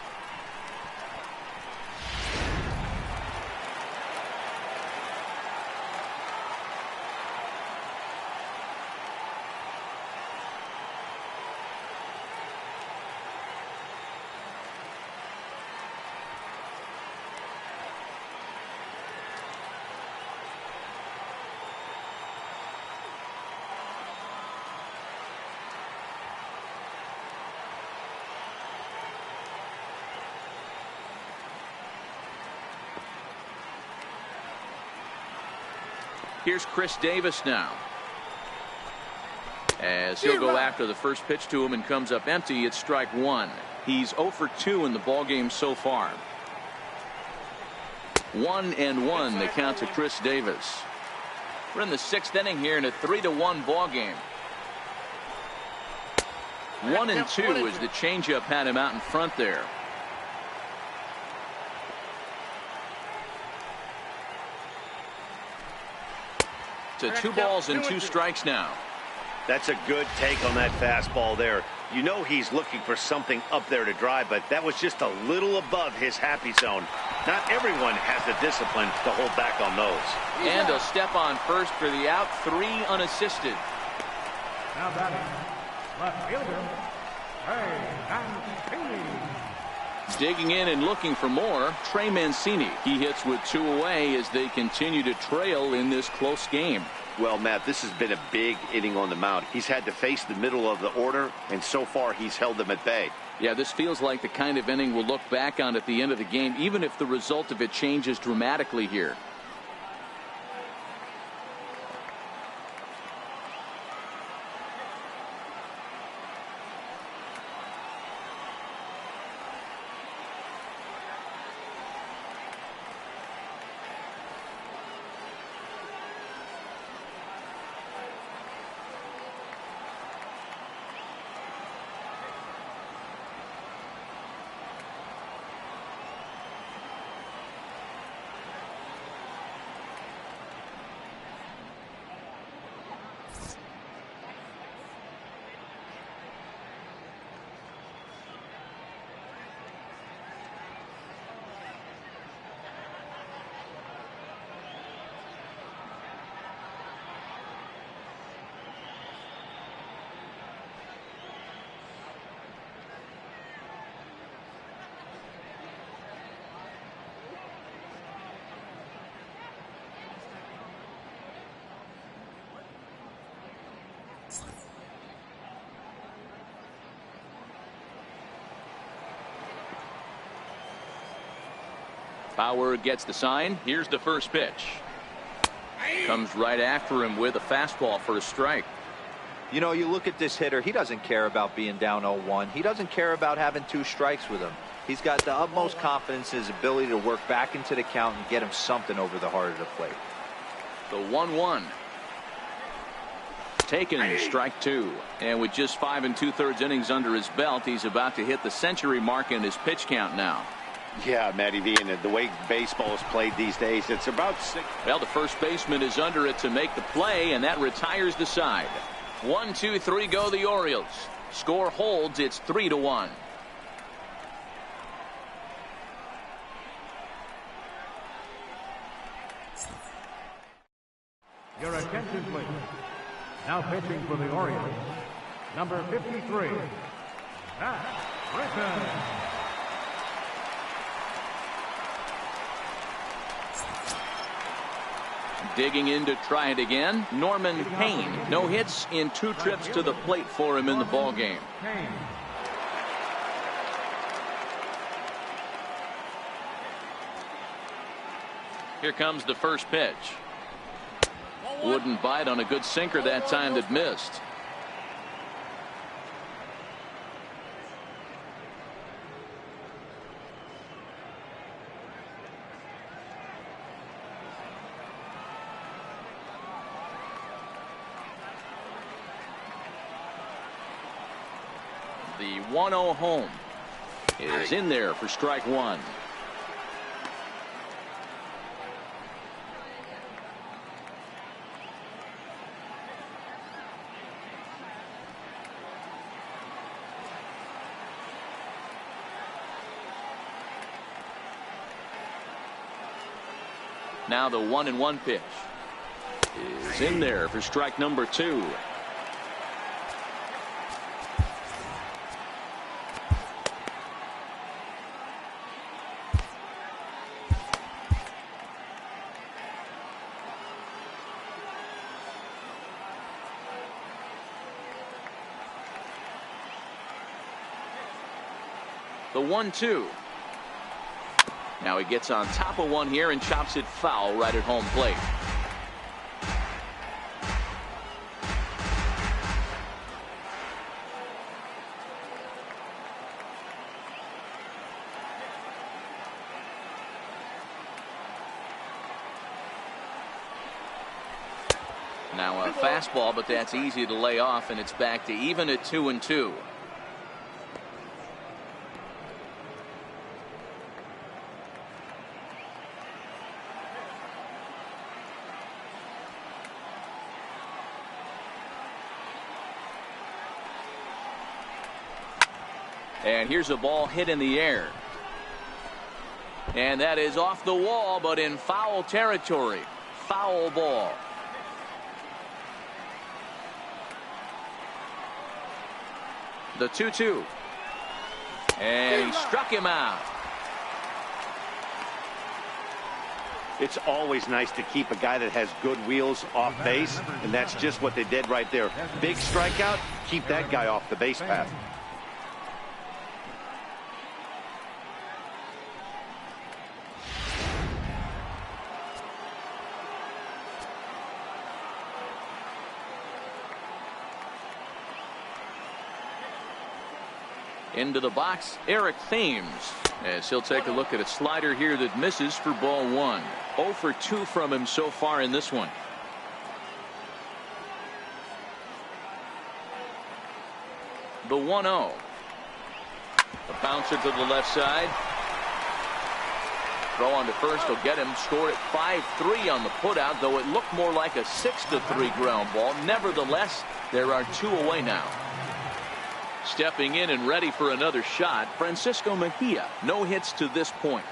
Here's Chris Davis now. As he'll go after the first pitch to him and comes up empty, it's strike one. He's 0 for 2 in the ballgame so far. 1-1 the count to Chris Davis. We're in the 6th inning here in a 3-1 ballgame. 1-2 as the changeup had him out in front there. To 2 balls and 2 strikes now. That's a good take on that fastball there. You know he's looking for something up there to drive, but that was just a little above his happy zone. Not everyone has the discipline to hold back on those. And a step on first for the out, 3 unassisted. Now batting, left fielder, Trey Mancini. Digging in and looking for more, Trey Mancini. He hits with 2 away as they continue to trail in this close game. Well, Matt, this has been a big inning on the mound. He's had to face the middle of the order, and so far he's held them at bay. Yeah, this feels like the kind of inning we'll look back on at the end of the game, even if the result of it changes dramatically here. Bauer gets the sign. Here's the first pitch. Comes right after him with a fastball for a strike. You know, you look at this hitter, he doesn't care about being down 0-1. He doesn't care about having 2 strikes with him. He's got the utmost confidence in his ability to work back into the count and get him something over the heart of the plate. The 1-1. Taken, strike 2. And with just 5 2/3 innings under his belt, he's about to hit the century mark in his pitch count now. Yeah, Matty V, and the way baseball is played these days, it's about 6. Well, the first baseman is under it to make the play, and that retires the side. 1, 2, 3 go the Orioles. Score holds. It's 3-1. Your attention, please. Now pitching for the Orioles, number 53, Matt Britton. Digging in to try it again, Norman Payne. No hits in 2 trips to the plate for him in the ballgame. Here comes the first pitch. Wouldn't bite on a good sinker that time that missed. The 1-0 home is in there for strike 1. Now the 1-1 pitch is in there for strike number 2. The 1-2. Now he gets on top of one here and chops it foul right at home plate. Now a fastball, but that's easy to lay off, and it's back to even at 2-2. And here's a ball hit in the air. And that is off the wall, but in foul territory. Foul ball. The 2-2. And he struck him out. It's always nice to keep a guy that has good wheels off base, and that's just what they did right there. Big strikeout, keep that guy off the base path. Into the box, Eric Thames, as he'll take a look at a slider here that misses for ball 1. 0 for 2 from him so far in this one. The 1-0. A bouncer to the left side. Throw on to first will get him. Scored at 5-3 on the putout, though it looked more like a 6-3 ground ball. Nevertheless, there are 2 away now. Stepping in and ready for another shot, Francisco Mejia. No hits to this point.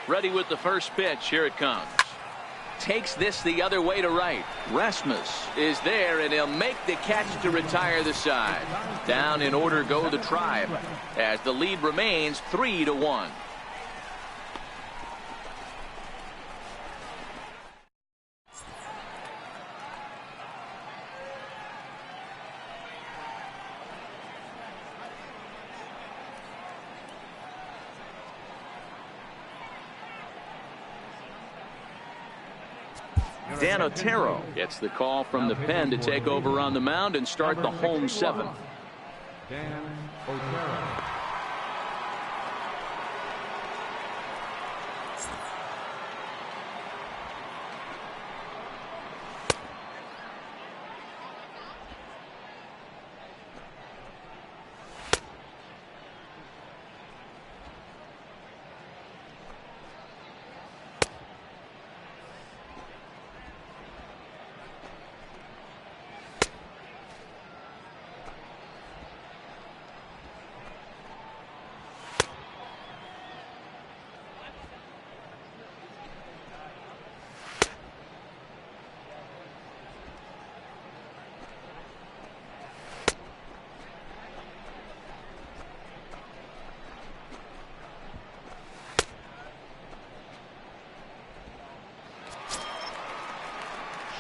Ready with the first pitch. Here it comes. Takes this the other way to right. Rasmus is there, and he'll make the catch to retire the side. Down in order go the Tribe, as the lead remains 3-1. Dan Otero gets the call from the pen to take over on the mound and start the home 7th. Dan Otero.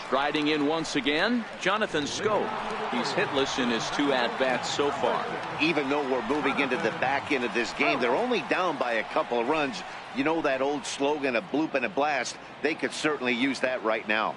Striding in once again, Jonathan Schoop. He's hitless in his 2 at-bats so far. Even though we're moving into the back end of this game, they're only down by a couple of runs. You know that old slogan, a bloop and a blast? They could certainly use that right now.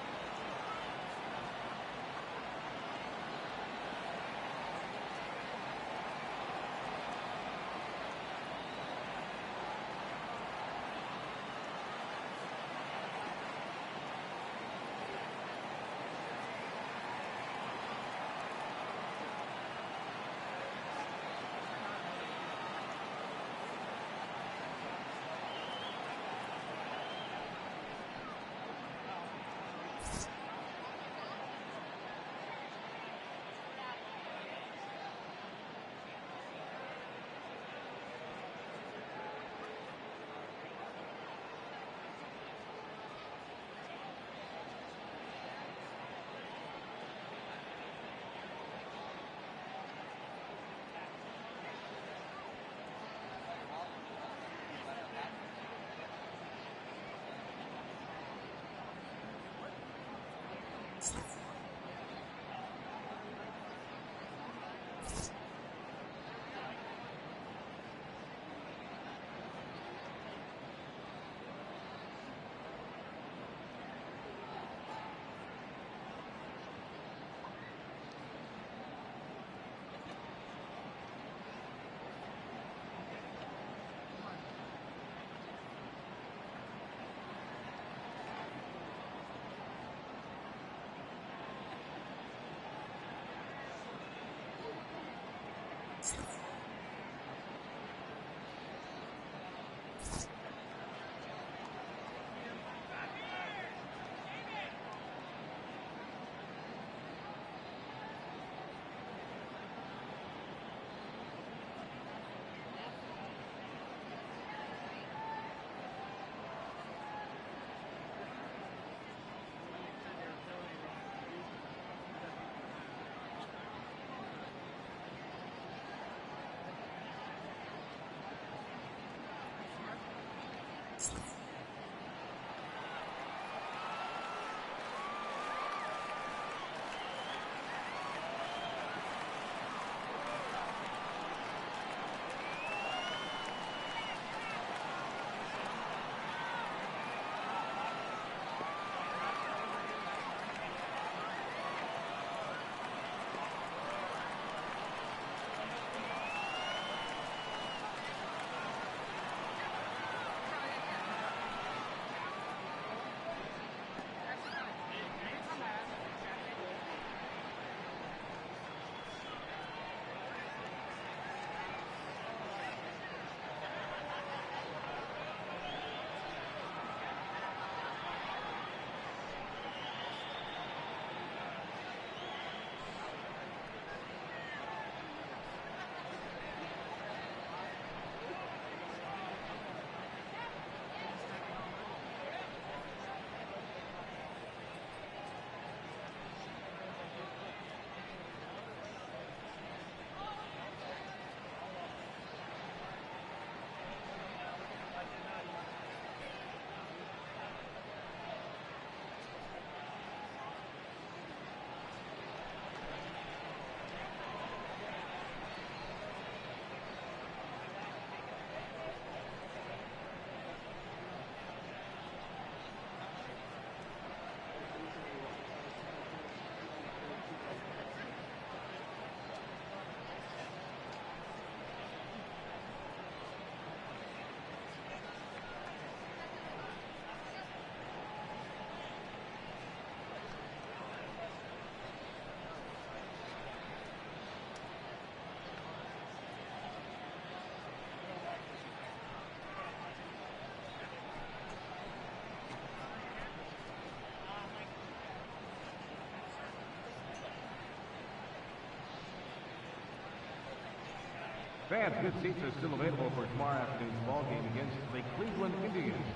Fans, good seats are still available for tomorrow afternoon's ball game against the Cleveland Indians.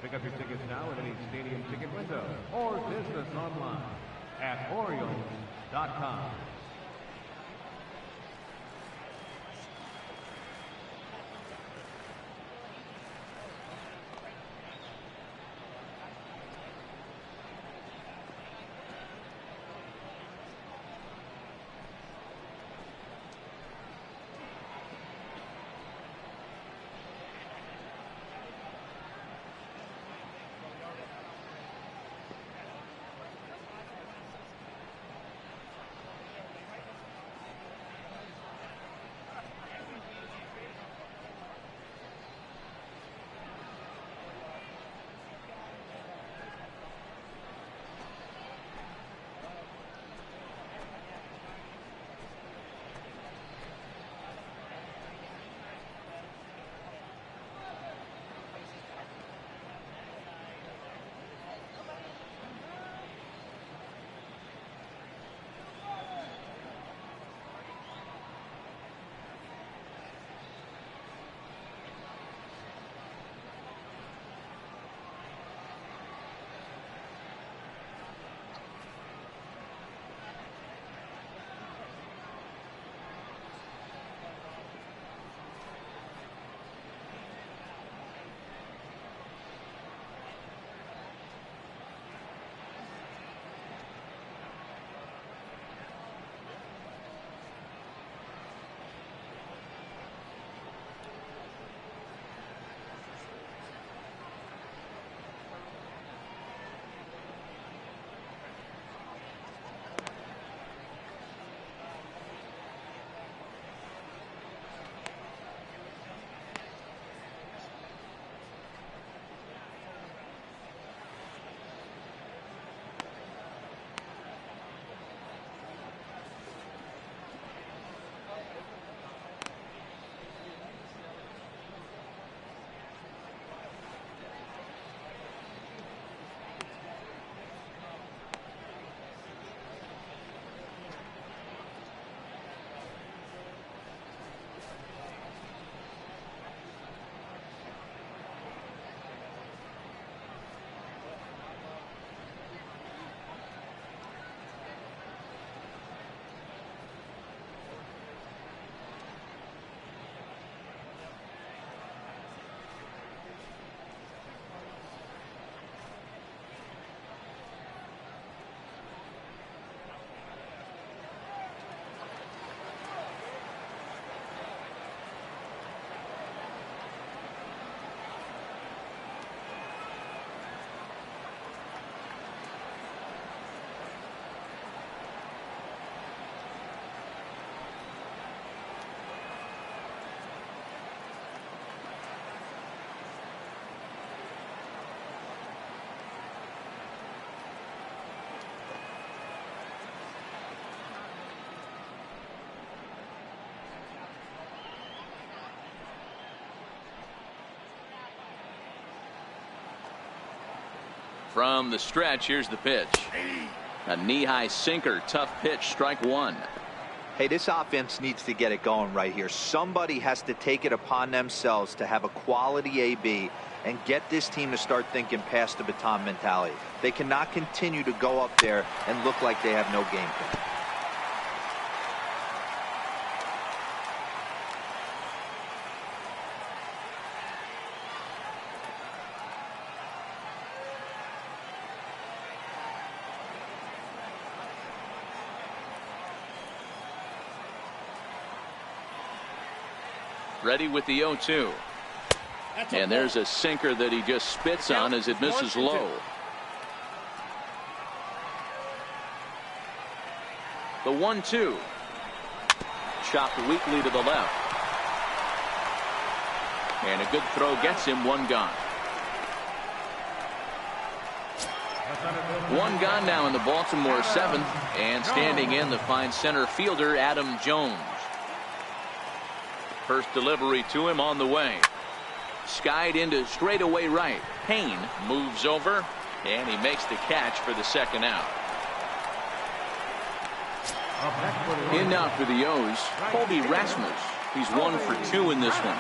Pick up your tickets now at any stadium ticket window or visit us online at Orioles.com. From the stretch, here's the pitch. A knee-high sinker, tough pitch, strike one. Hey, this offense needs to get it going right here. Somebody has to take it upon themselves to have a quality AB and get this team to start thinking past the baton mentality. They cannot continue to go up there and look like they have no game plan. Ready with the 0-2. And there's a sinker that he just spits on as it misses low. The 1-2. Chopped weakly to the left. And a good throw gets him one gone. One gone now in the Baltimore seventh. And standing in the fine center fielder Adam Jones. First delivery to him on the way. Skied into straightaway right. Payne moves over, and he makes the catch for the second out. In now for the O's, Colby Rasmus. He's 1 for 2 in this one.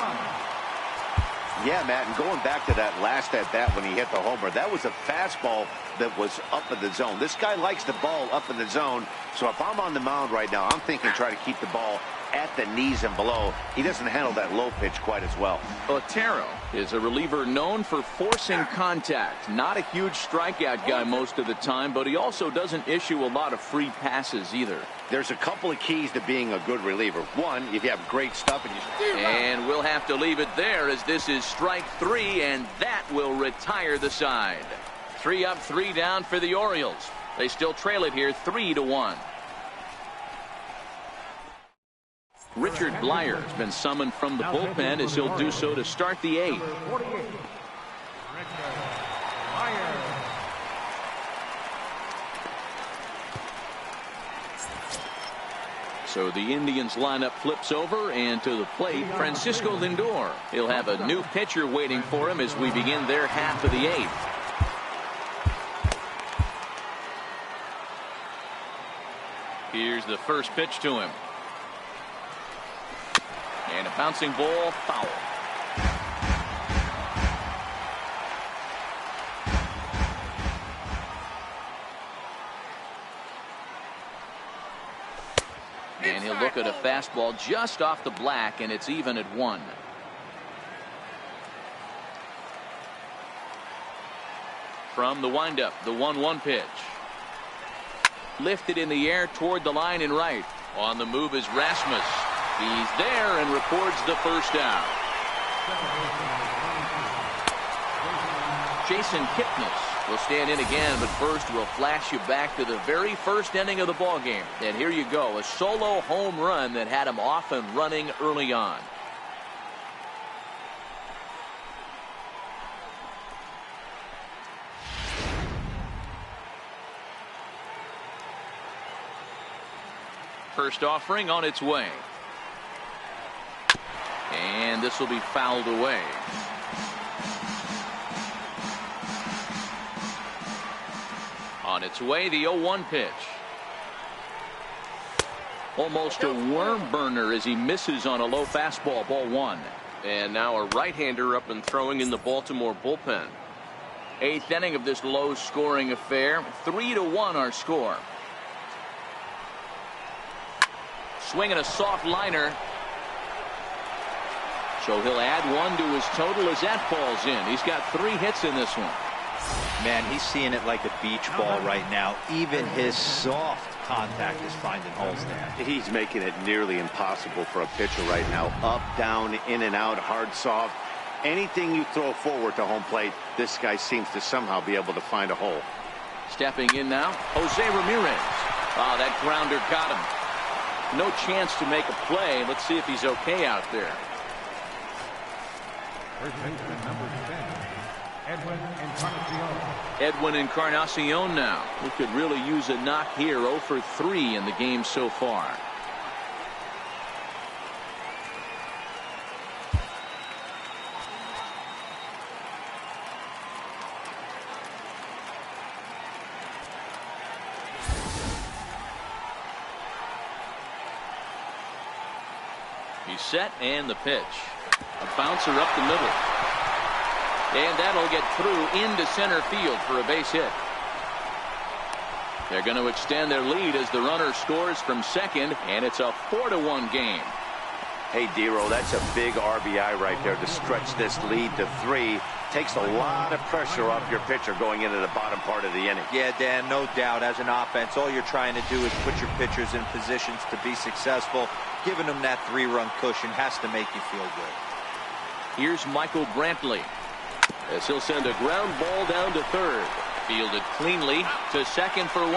Yeah, Matt, and going back to that last at-bat when he hit the homer, that was a fastball that was up in the zone. This guy likes the ball up in the zone, so if I'm on the mound right now, I'm thinking try to keep the ball at the knees and below. He doesn't handle that low pitch quite as well. Otero is a reliever known for forcing contact. Not a huge strikeout guy most of the time, but he also doesn't issue a lot of free passes either. There's a couple of keys to being a good reliever. One, if you have great stuff and we'll have to leave it there as this is strike 3, and that will retire the side. 3 up, 3 down for the Orioles. They still trail it here 3-1. Richard Bleier has been summoned from the bullpen as he'll do so to start the 8th. So the Indians lineup flips over, and to the plate, Francisco Lindor. He'll have a new pitcher waiting for him as we begin their half of the 8th. Here's the first pitch to him. And a bouncing ball, foul. And he'll look at a fastball just off the black, and it's even at 1. From the windup, the 1-1 pitch. Lifted in the air toward the line and right. On the move is Rasmus. He's there and records the first down. Jason Kipnis will stand in again, but first we'll flash you back to the very first inning of the ball game. And here you go, a solo home run that had him off and running early on. First offering on its way. And this will be fouled away. On its way, the 0-1 pitch. Almost a worm burner as he misses on a low fastball, ball 1. And now a right-hander up and throwing in the Baltimore bullpen. 8th inning of this low-scoring affair. 3-1 our score. Swinging a soft liner. So he'll add 1 to his total as that falls in. He's got 3 hits in this one. Man, he's seeing it like a beach ball right now. Even his soft contact is finding holes there. He's making it nearly impossible for a pitcher right now. Up, down, in and out, hard, soft. Anything you throw forward to home plate, this guy seems to somehow be able to find a hole. Stepping in now, Jose Ramirez. Oh, that grounder got him. No chance to make a play. Let's see if he's okay out there. First baseman number 10, Edwin Encarnacion. Edwin Encarnacion now. We could really use a knock here. 0 for 3 in the game so far. He's set, and the pitch. A bouncer up the middle. And that'll get through into center field for a base hit. They're going to extend their lead as the runner scores from second, and it's a 4-1 game. Hey, Dero, that's a big RBI right there to stretch this lead to 3. Takes a lot of pressure off your pitcher going into the bottom part of the inning. Yeah, Dan, no doubt. As an offense, all you're trying to do is put your pitchers in positions to be successful. Giving them that 3-run cushion has to make you feel good. Here's Michael Brantley. As he'll send a ground ball down to third. Fielded cleanly to second for 1.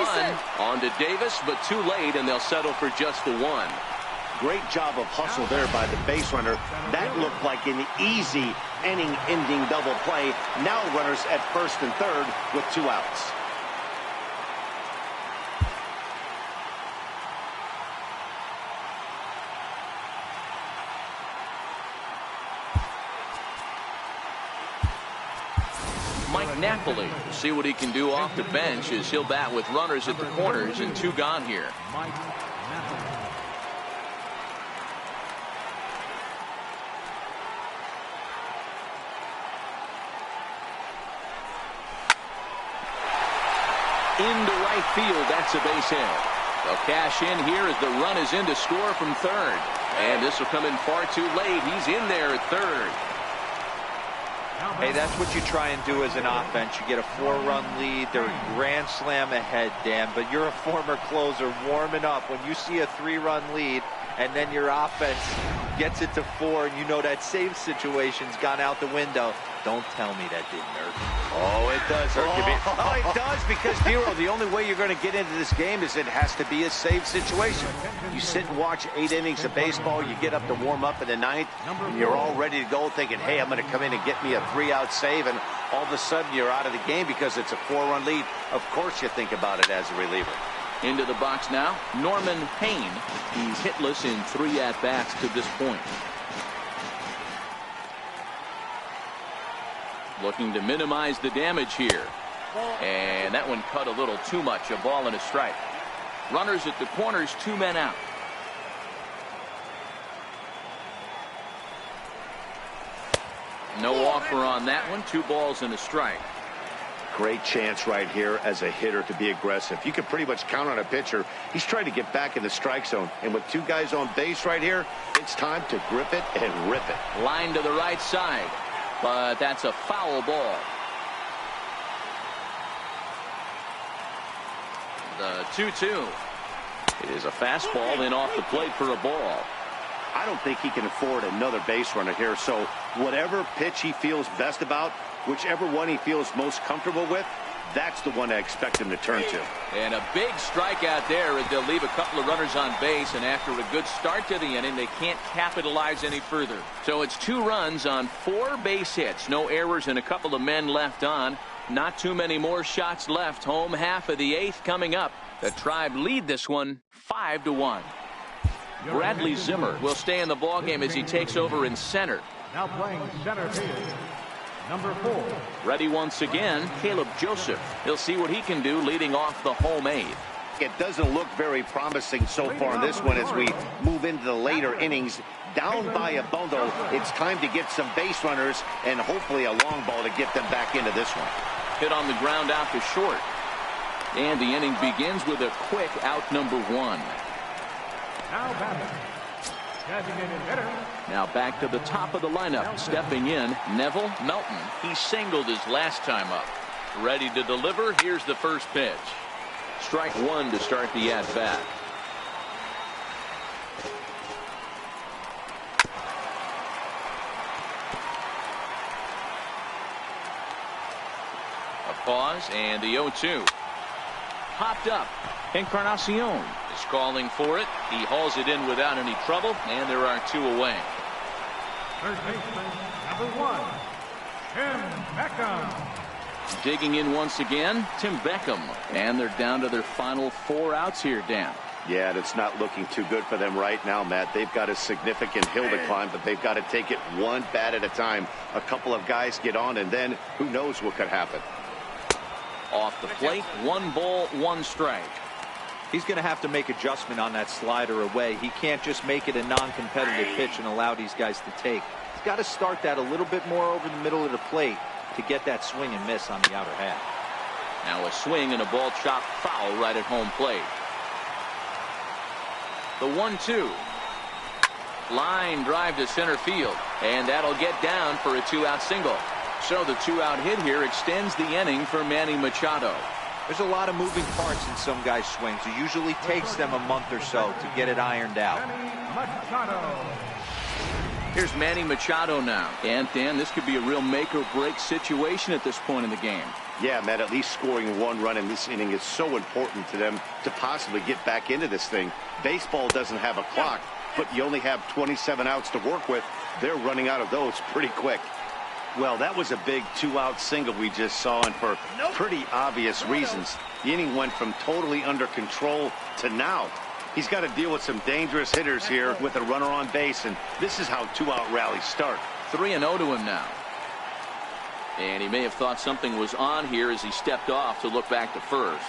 On to Davis, but too late, and they'll settle for just the 1. Great job of hustle there by the base runner. That looked like an easy inning-ending double play. Now runners at first and third with 2 outs. Mike Napoli, see what he can do off the bench as he'll bat with runners at the corners and 2 gone here. Mike Napoli. into right field. That's a base hit. They'll cash in here as the run is in to score from third. And this will come in far too late. He's in there at third. Hey, that's what you try and do as an offense. You get a 4-run lead. They're grand slam ahead, Dan, but you're a former closer warming up. When you see a 3-run lead and then your offense gets it to 4 and you know that save situation's gone out the window, don't tell me that didn't hurt. Oh, it does hurt. Oh, it does, because, Dero, the only way you're going to get into this game is it has to be a save situation. You sit and watch 8 innings of baseball, you get up to warm up in the 9th, and you're all ready to go thinking, hey, I'm going to come in and get me a 3-out save, and all of a sudden you're out of the game because it's a 4-run lead. Of course you think about it as a reliever. Into the box now, Norman Payne. He's hitless in 3 at-bats to this point. Looking to minimize the damage here. And that one cut a little too much. A ball and a strike. Runners at the corners, 2 men out. No offer on that one. 2 balls and a strike. Great chance right here as a hitter to be aggressive. You can pretty much count on a pitcher. He's trying to get back in the strike zone. And with 2 guys on base right here, it's time to grip it and rip it. Line to the right side. But that's a foul ball. The 2-2. It is a fastball in off the plate for a ball. I don't think he can afford another base runner here. So whatever pitch he feels best about, whichever one he feels most comfortable with, that's the one I expect him to turn to. And a big strikeout there as they'll leave a couple of runners on base, and after a good start to the inning, they can't capitalize any further. So it's 2 runs on 4 base hits. No errors and a couple of men left on. Not too many more shots left. Home half of the 8th coming up. The Tribe lead this one 5-1. Bradley Zimmer will stay in the ballgame as he takes over in center. Now playing center field, number 4. Ready once again, Caleb Joseph. He'll see what he can do leading off the home 8th. It doesn't look very promising so far in this one as we move into the later innings. Down by a bundle, it's time to get some base runners and hopefully a long ball to get them back into this one. Hit on the ground out to short. And the inning begins with a quick out number 1. Now batting, designated hitter. Now back to the top of the lineup. Stepping in, Neville Melton. He singled his last time up. Ready to deliver. Here's the first pitch. Strike 1 to start the at-bat. A pause and the 0-2. Popped up. Encarnacion is calling for it. He hauls it in without any trouble, and there are 2 away. Third baseman, number 1, Tim Beckham. Digging in once again, Tim Beckham. And they're down to their final 4 outs here, Dan. Yeah, and it's not looking too good for them right now, Matt. They've got a significant hill to climb, but they've got to take it one bat at a time. A couple of guys get on, and then who knows what could happen. Off the plate, 1 ball, 1 strike. He's going to have to make adjustment on that slider away. He can't just make it a non-competitive pitch and allow these guys to take. He's got to start that a little bit more over the middle of the plate to get that swing and miss on the outer half. Now a swing and a ball chopped foul right at home plate. The 1-2. Line drive to center field, and that'll get down for a 2-out single. So the 2-out hit here extends the inning for Manny Machado. There's a lot of moving parts in some guys' swings. It usually takes them a month or so to get it ironed out. Manny Machado. Here's Manny Machado now. And, Dan, this could be a real make-or-break situation at this point in the game. Yeah, Matt, at least scoring 1 run in this inning is so important to them to possibly get back into this thing. Baseball doesn't have a clock, but you only have 27 outs to work with. They're running out of those pretty quick. Well, that was a big 2-out single we just saw, and for pretty obvious reasons. The inning went from totally under control to now. He's got to deal with some dangerous hitters here with a runner on base, and this is how 2-out rallies start. 3-0 to him now. And he may have thought something was on here as he stepped off to look back to first.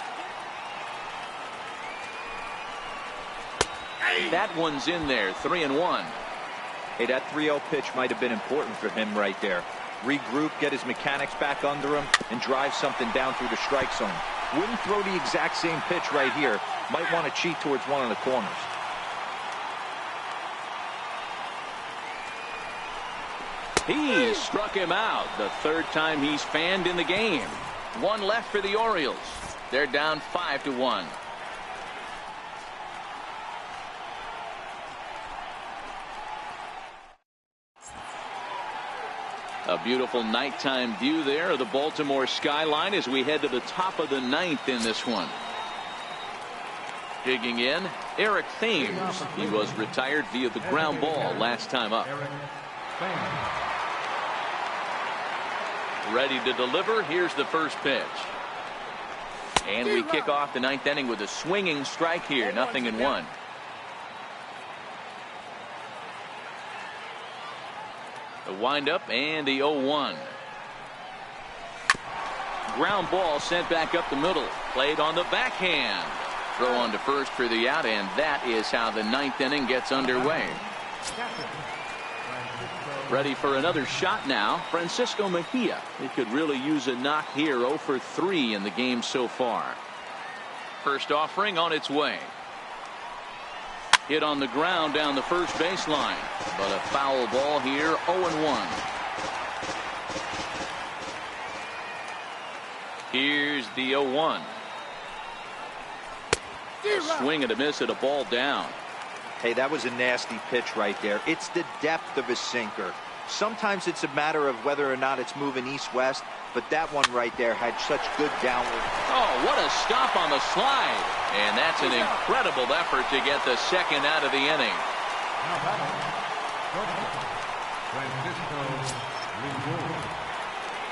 That one's in there, 3-1. Hey, that 3-0 pitch might have been important for him right there. regroup, get his mechanics back under him, and drive something down through the strike zone. Wouldn't throw the exact same pitch right here. Might want to cheat towards one of the corners. He struck him out. The third time he's fanned in the game. One left for the Orioles. They're down 5-1. A beautiful nighttime view there of the Baltimore skyline as we head to the top of the ninth in this one. Digging in, Eric Thames. He was retired via the ground ball last time up. Ready to deliver. Here's the first pitch. And we kick off the ninth inning with a swinging strike here. 0-1. The windup and the 0-1. Ground ball sent back up the middle. Played on the backhand. Throw on to first for the out, and that is how the ninth inning gets underway. Ready for another shot now. Francisco Mejia. He could really use a knock here. 0 for 3 in the game so far. First offering on its way. Hit on the ground down the first baseline, but a foul ball here. 0-1. Here's the 0-1. A swing and a miss at a ball down. Hey, that was a nasty pitch right there. It's the depth of a sinker. Sometimes it's a matter of whether or not it's moving east-west, but that one right there had such good downward. Oh, what a stop on the slide. And that's an incredible effort to get the second out of the inning.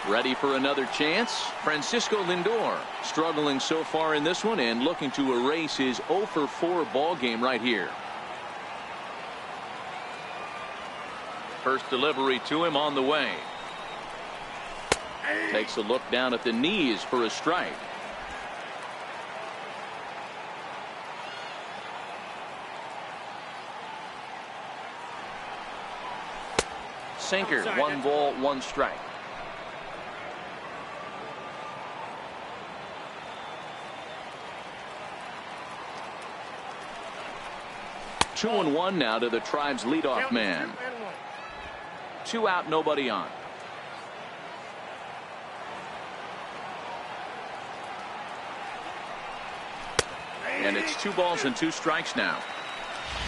Ready for another chance? Francisco Lindor struggling so far in this one and looking to erase his 0 for 4 ball game right here. First delivery to him on the way. Takes a look down at the knees for a strike. Sinker, 1 ball, 1 strike. Two and 1 now to the Tribe's leadoff man. 2 out, nobody on. And it's 2 balls and 2 strikes now.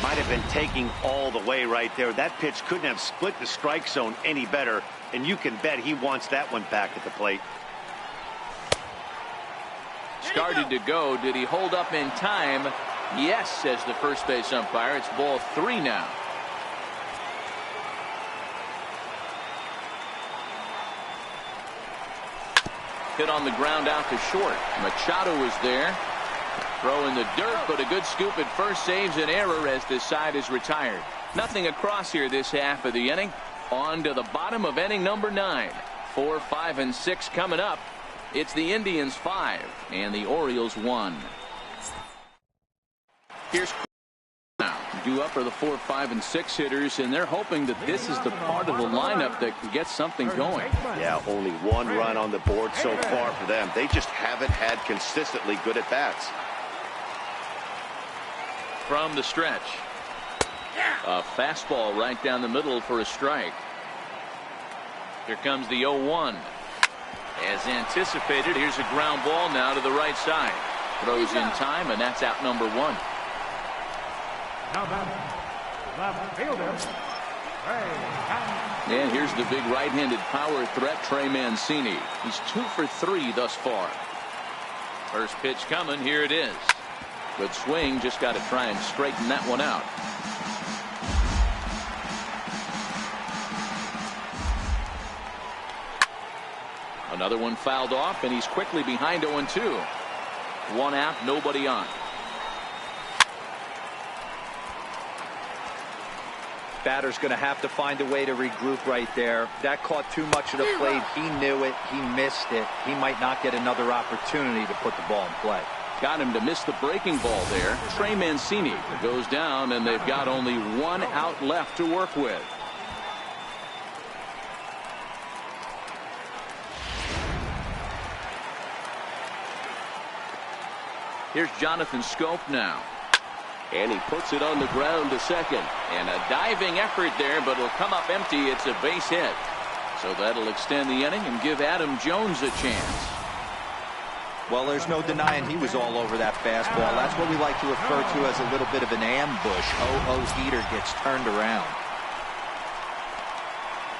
Might have been taking all the way right there. That pitch couldn't have split the strike zone any better, and you can bet he wants that one back at the plate. Started to go. Did he hold up in time? Yes, says the first base umpire. It's ball 3 now. Hit on the ground out to short. Machado is there. Throw in the dirt, but a good scoop at first saves an error as this side is retired. Nothing across here this half of the inning. On to the bottom of inning number 9. 4, 5, and 6 coming up. It's the Indians 5 and the Orioles 1. Here's now due up are the 4, 5, and 6 hitters, and they're hoping that this is the part of the lineup that can get something going. Yeah, only 1 run on the board so far for them. They just haven't had consistently good at bats. From the stretch, a fastball right down the middle for a strike. Here comes the 0-1. As anticipated, here's a ground ball now to the right side. Throws in time, and that's out number 1. And here's the big right-handed power threat, Trey Mancini. He's 2 for 3 thus far. First pitch coming. Here it is. Good swing. Just got to try and straighten that one out. Another one fouled off, and he's quickly behind 0-2. 1 out, nobody on. Batter's going to have to find a way to regroup right there. That caught too much of the plate. He knew it. He missed it. He might not get another opportunity to put the ball in play. Got him to miss the breaking ball there. Trey Mancini goes down, and they've got only 1 out left to work with. Here's Jonathan Schoop now. And he puts it on the ground to second. And a diving effort there, but it'll come up empty. It's a base hit. So that'll extend the inning and give Adam Jones a chance. Well, there's no denying he was all over that fastball. That's what we like to refer to as a little bit of an ambush. Oh, Heater gets turned around.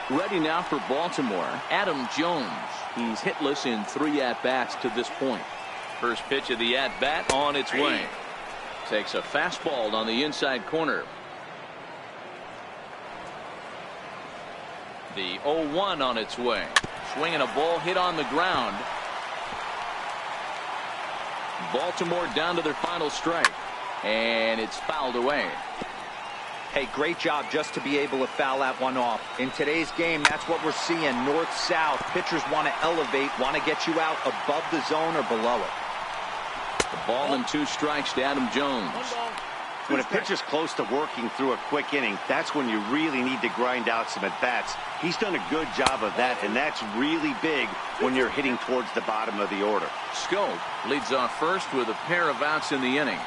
Ready now for Baltimore, Adam Jones. He's hitless in 3 at-bats to this point. First pitch of the at-bat on its way. Takes a fastball on the inside corner. The 0-1 on its way. Swinging a ball hit on the ground. Baltimore down to their final strike. And it's fouled away. Hey, great job just to be able to foul that one off. In today's game, that's what we're seeing. North-south. Pitchers want to elevate, want to get you out above the zone or below it. The ball and 2 strikes to Adam Jones. When a pitcher's close to working through a quick inning, that's when you really need to grind out some at-bats. He's done a good job of that, and that's really big when you're hitting towards the bottom of the order. Schoop leads off first with a pair of outs in the inning.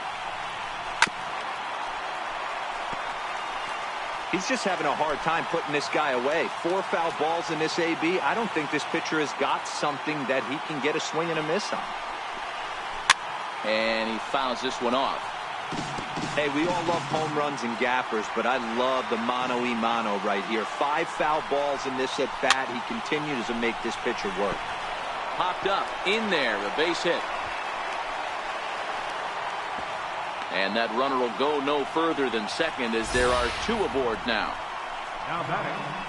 He's just having a hard time putting this guy away. 4 foul balls in this AB. I don't think this pitcher has got something that he can get a swing and a miss on. And he fouls this one off. Hey, we all love home runs and gappers, but I love the mano-y-mano right here. 5 foul balls in this at-bat. He continues to make this pitcher work. Popped up, in there, a base hit. And that runner will go no further than second as there are 2 aboard now.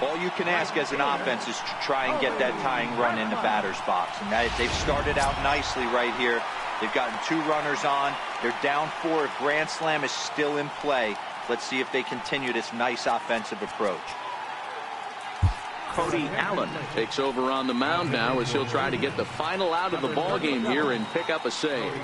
All you can ask as an offense is to try and get that tying run in the batter's box. And they've started out nicely right here. They've gotten 2 runners on. They're down 4. If Grand Slam is still in play, let's see if they continue this nice offensive approach. Cody Allen takes over on the mound now as he'll try to get the final out of the ball game here and pick up a save.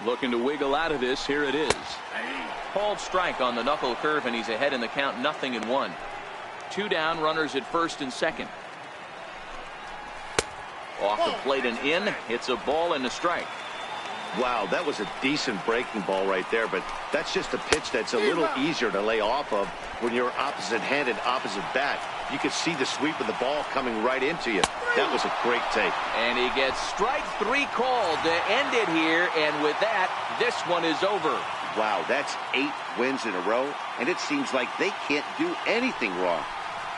Looking to wiggle out of this. Here it is. Called strike on the knuckle curve, and he's ahead in the count, 0-1. 2 down, runners at first and second. Off the plate and in. It's a ball and a strike. Wow, that was a decent breaking ball right there, but that's just a pitch that's a little easier to lay off of when you're opposite-handed, opposite bat. You could see the sweep of the ball coming right into you. That was a great take. And he gets strike 3 called to end it here, and with that, this one is over. Wow, that's 8 wins in a row, and it seems like they can't do anything wrong.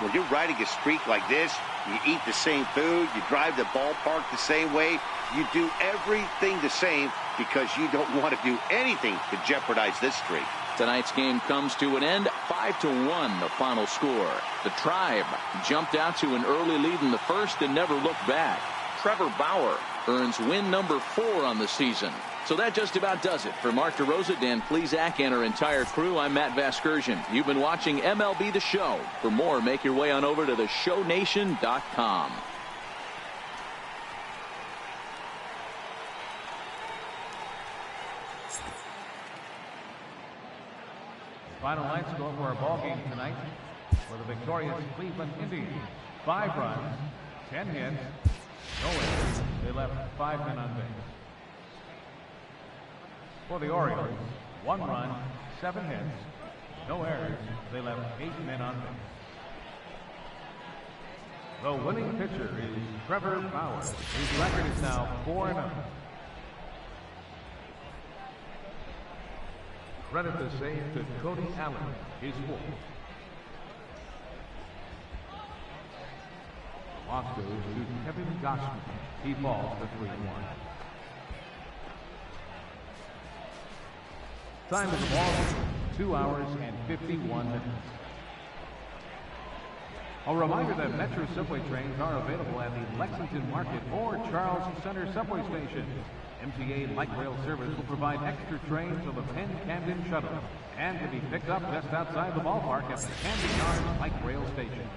When you're riding a streak like this, you eat the same food, you drive the ballpark the same way, you do everything the same because you don't want to do anything to jeopardize this streak. Tonight's game comes to an end, 5-1 the final score. The Tribe jumped out to an early lead in the first and never looked back. Trevor Bauer earns win number 4 on the season. So that just about does it. For Mark DeRosa, Dan Plesac, and our entire crew, I'm Matt Vasgersian. You've been watching MLB The Show. For more, make your way on over to theshownation.com. Final line score for our ball game tonight for the victorious Cleveland Indians. 5 runs, 10 hits, no errors. They left 5 men on base. For the Orioles, 1 run, 7 hits, no errors. They left 8 men on base. The winning pitcher is Trevor Bauer. His record is now 4-0. Credit the save to Cody Allen, his fourth. Loss goes to Kevin Gossman. He falls to 3-1. Time of the ball, 2 hours and 51 minutes. A reminder that Metro subway trains are available at the Lexington Market or Charles Center subway station. MTA Light Rail Service will provide extra trains on the Penn Camden Shuttle and can be picked up just outside the ballpark at the Camden Yards Light Rail Station.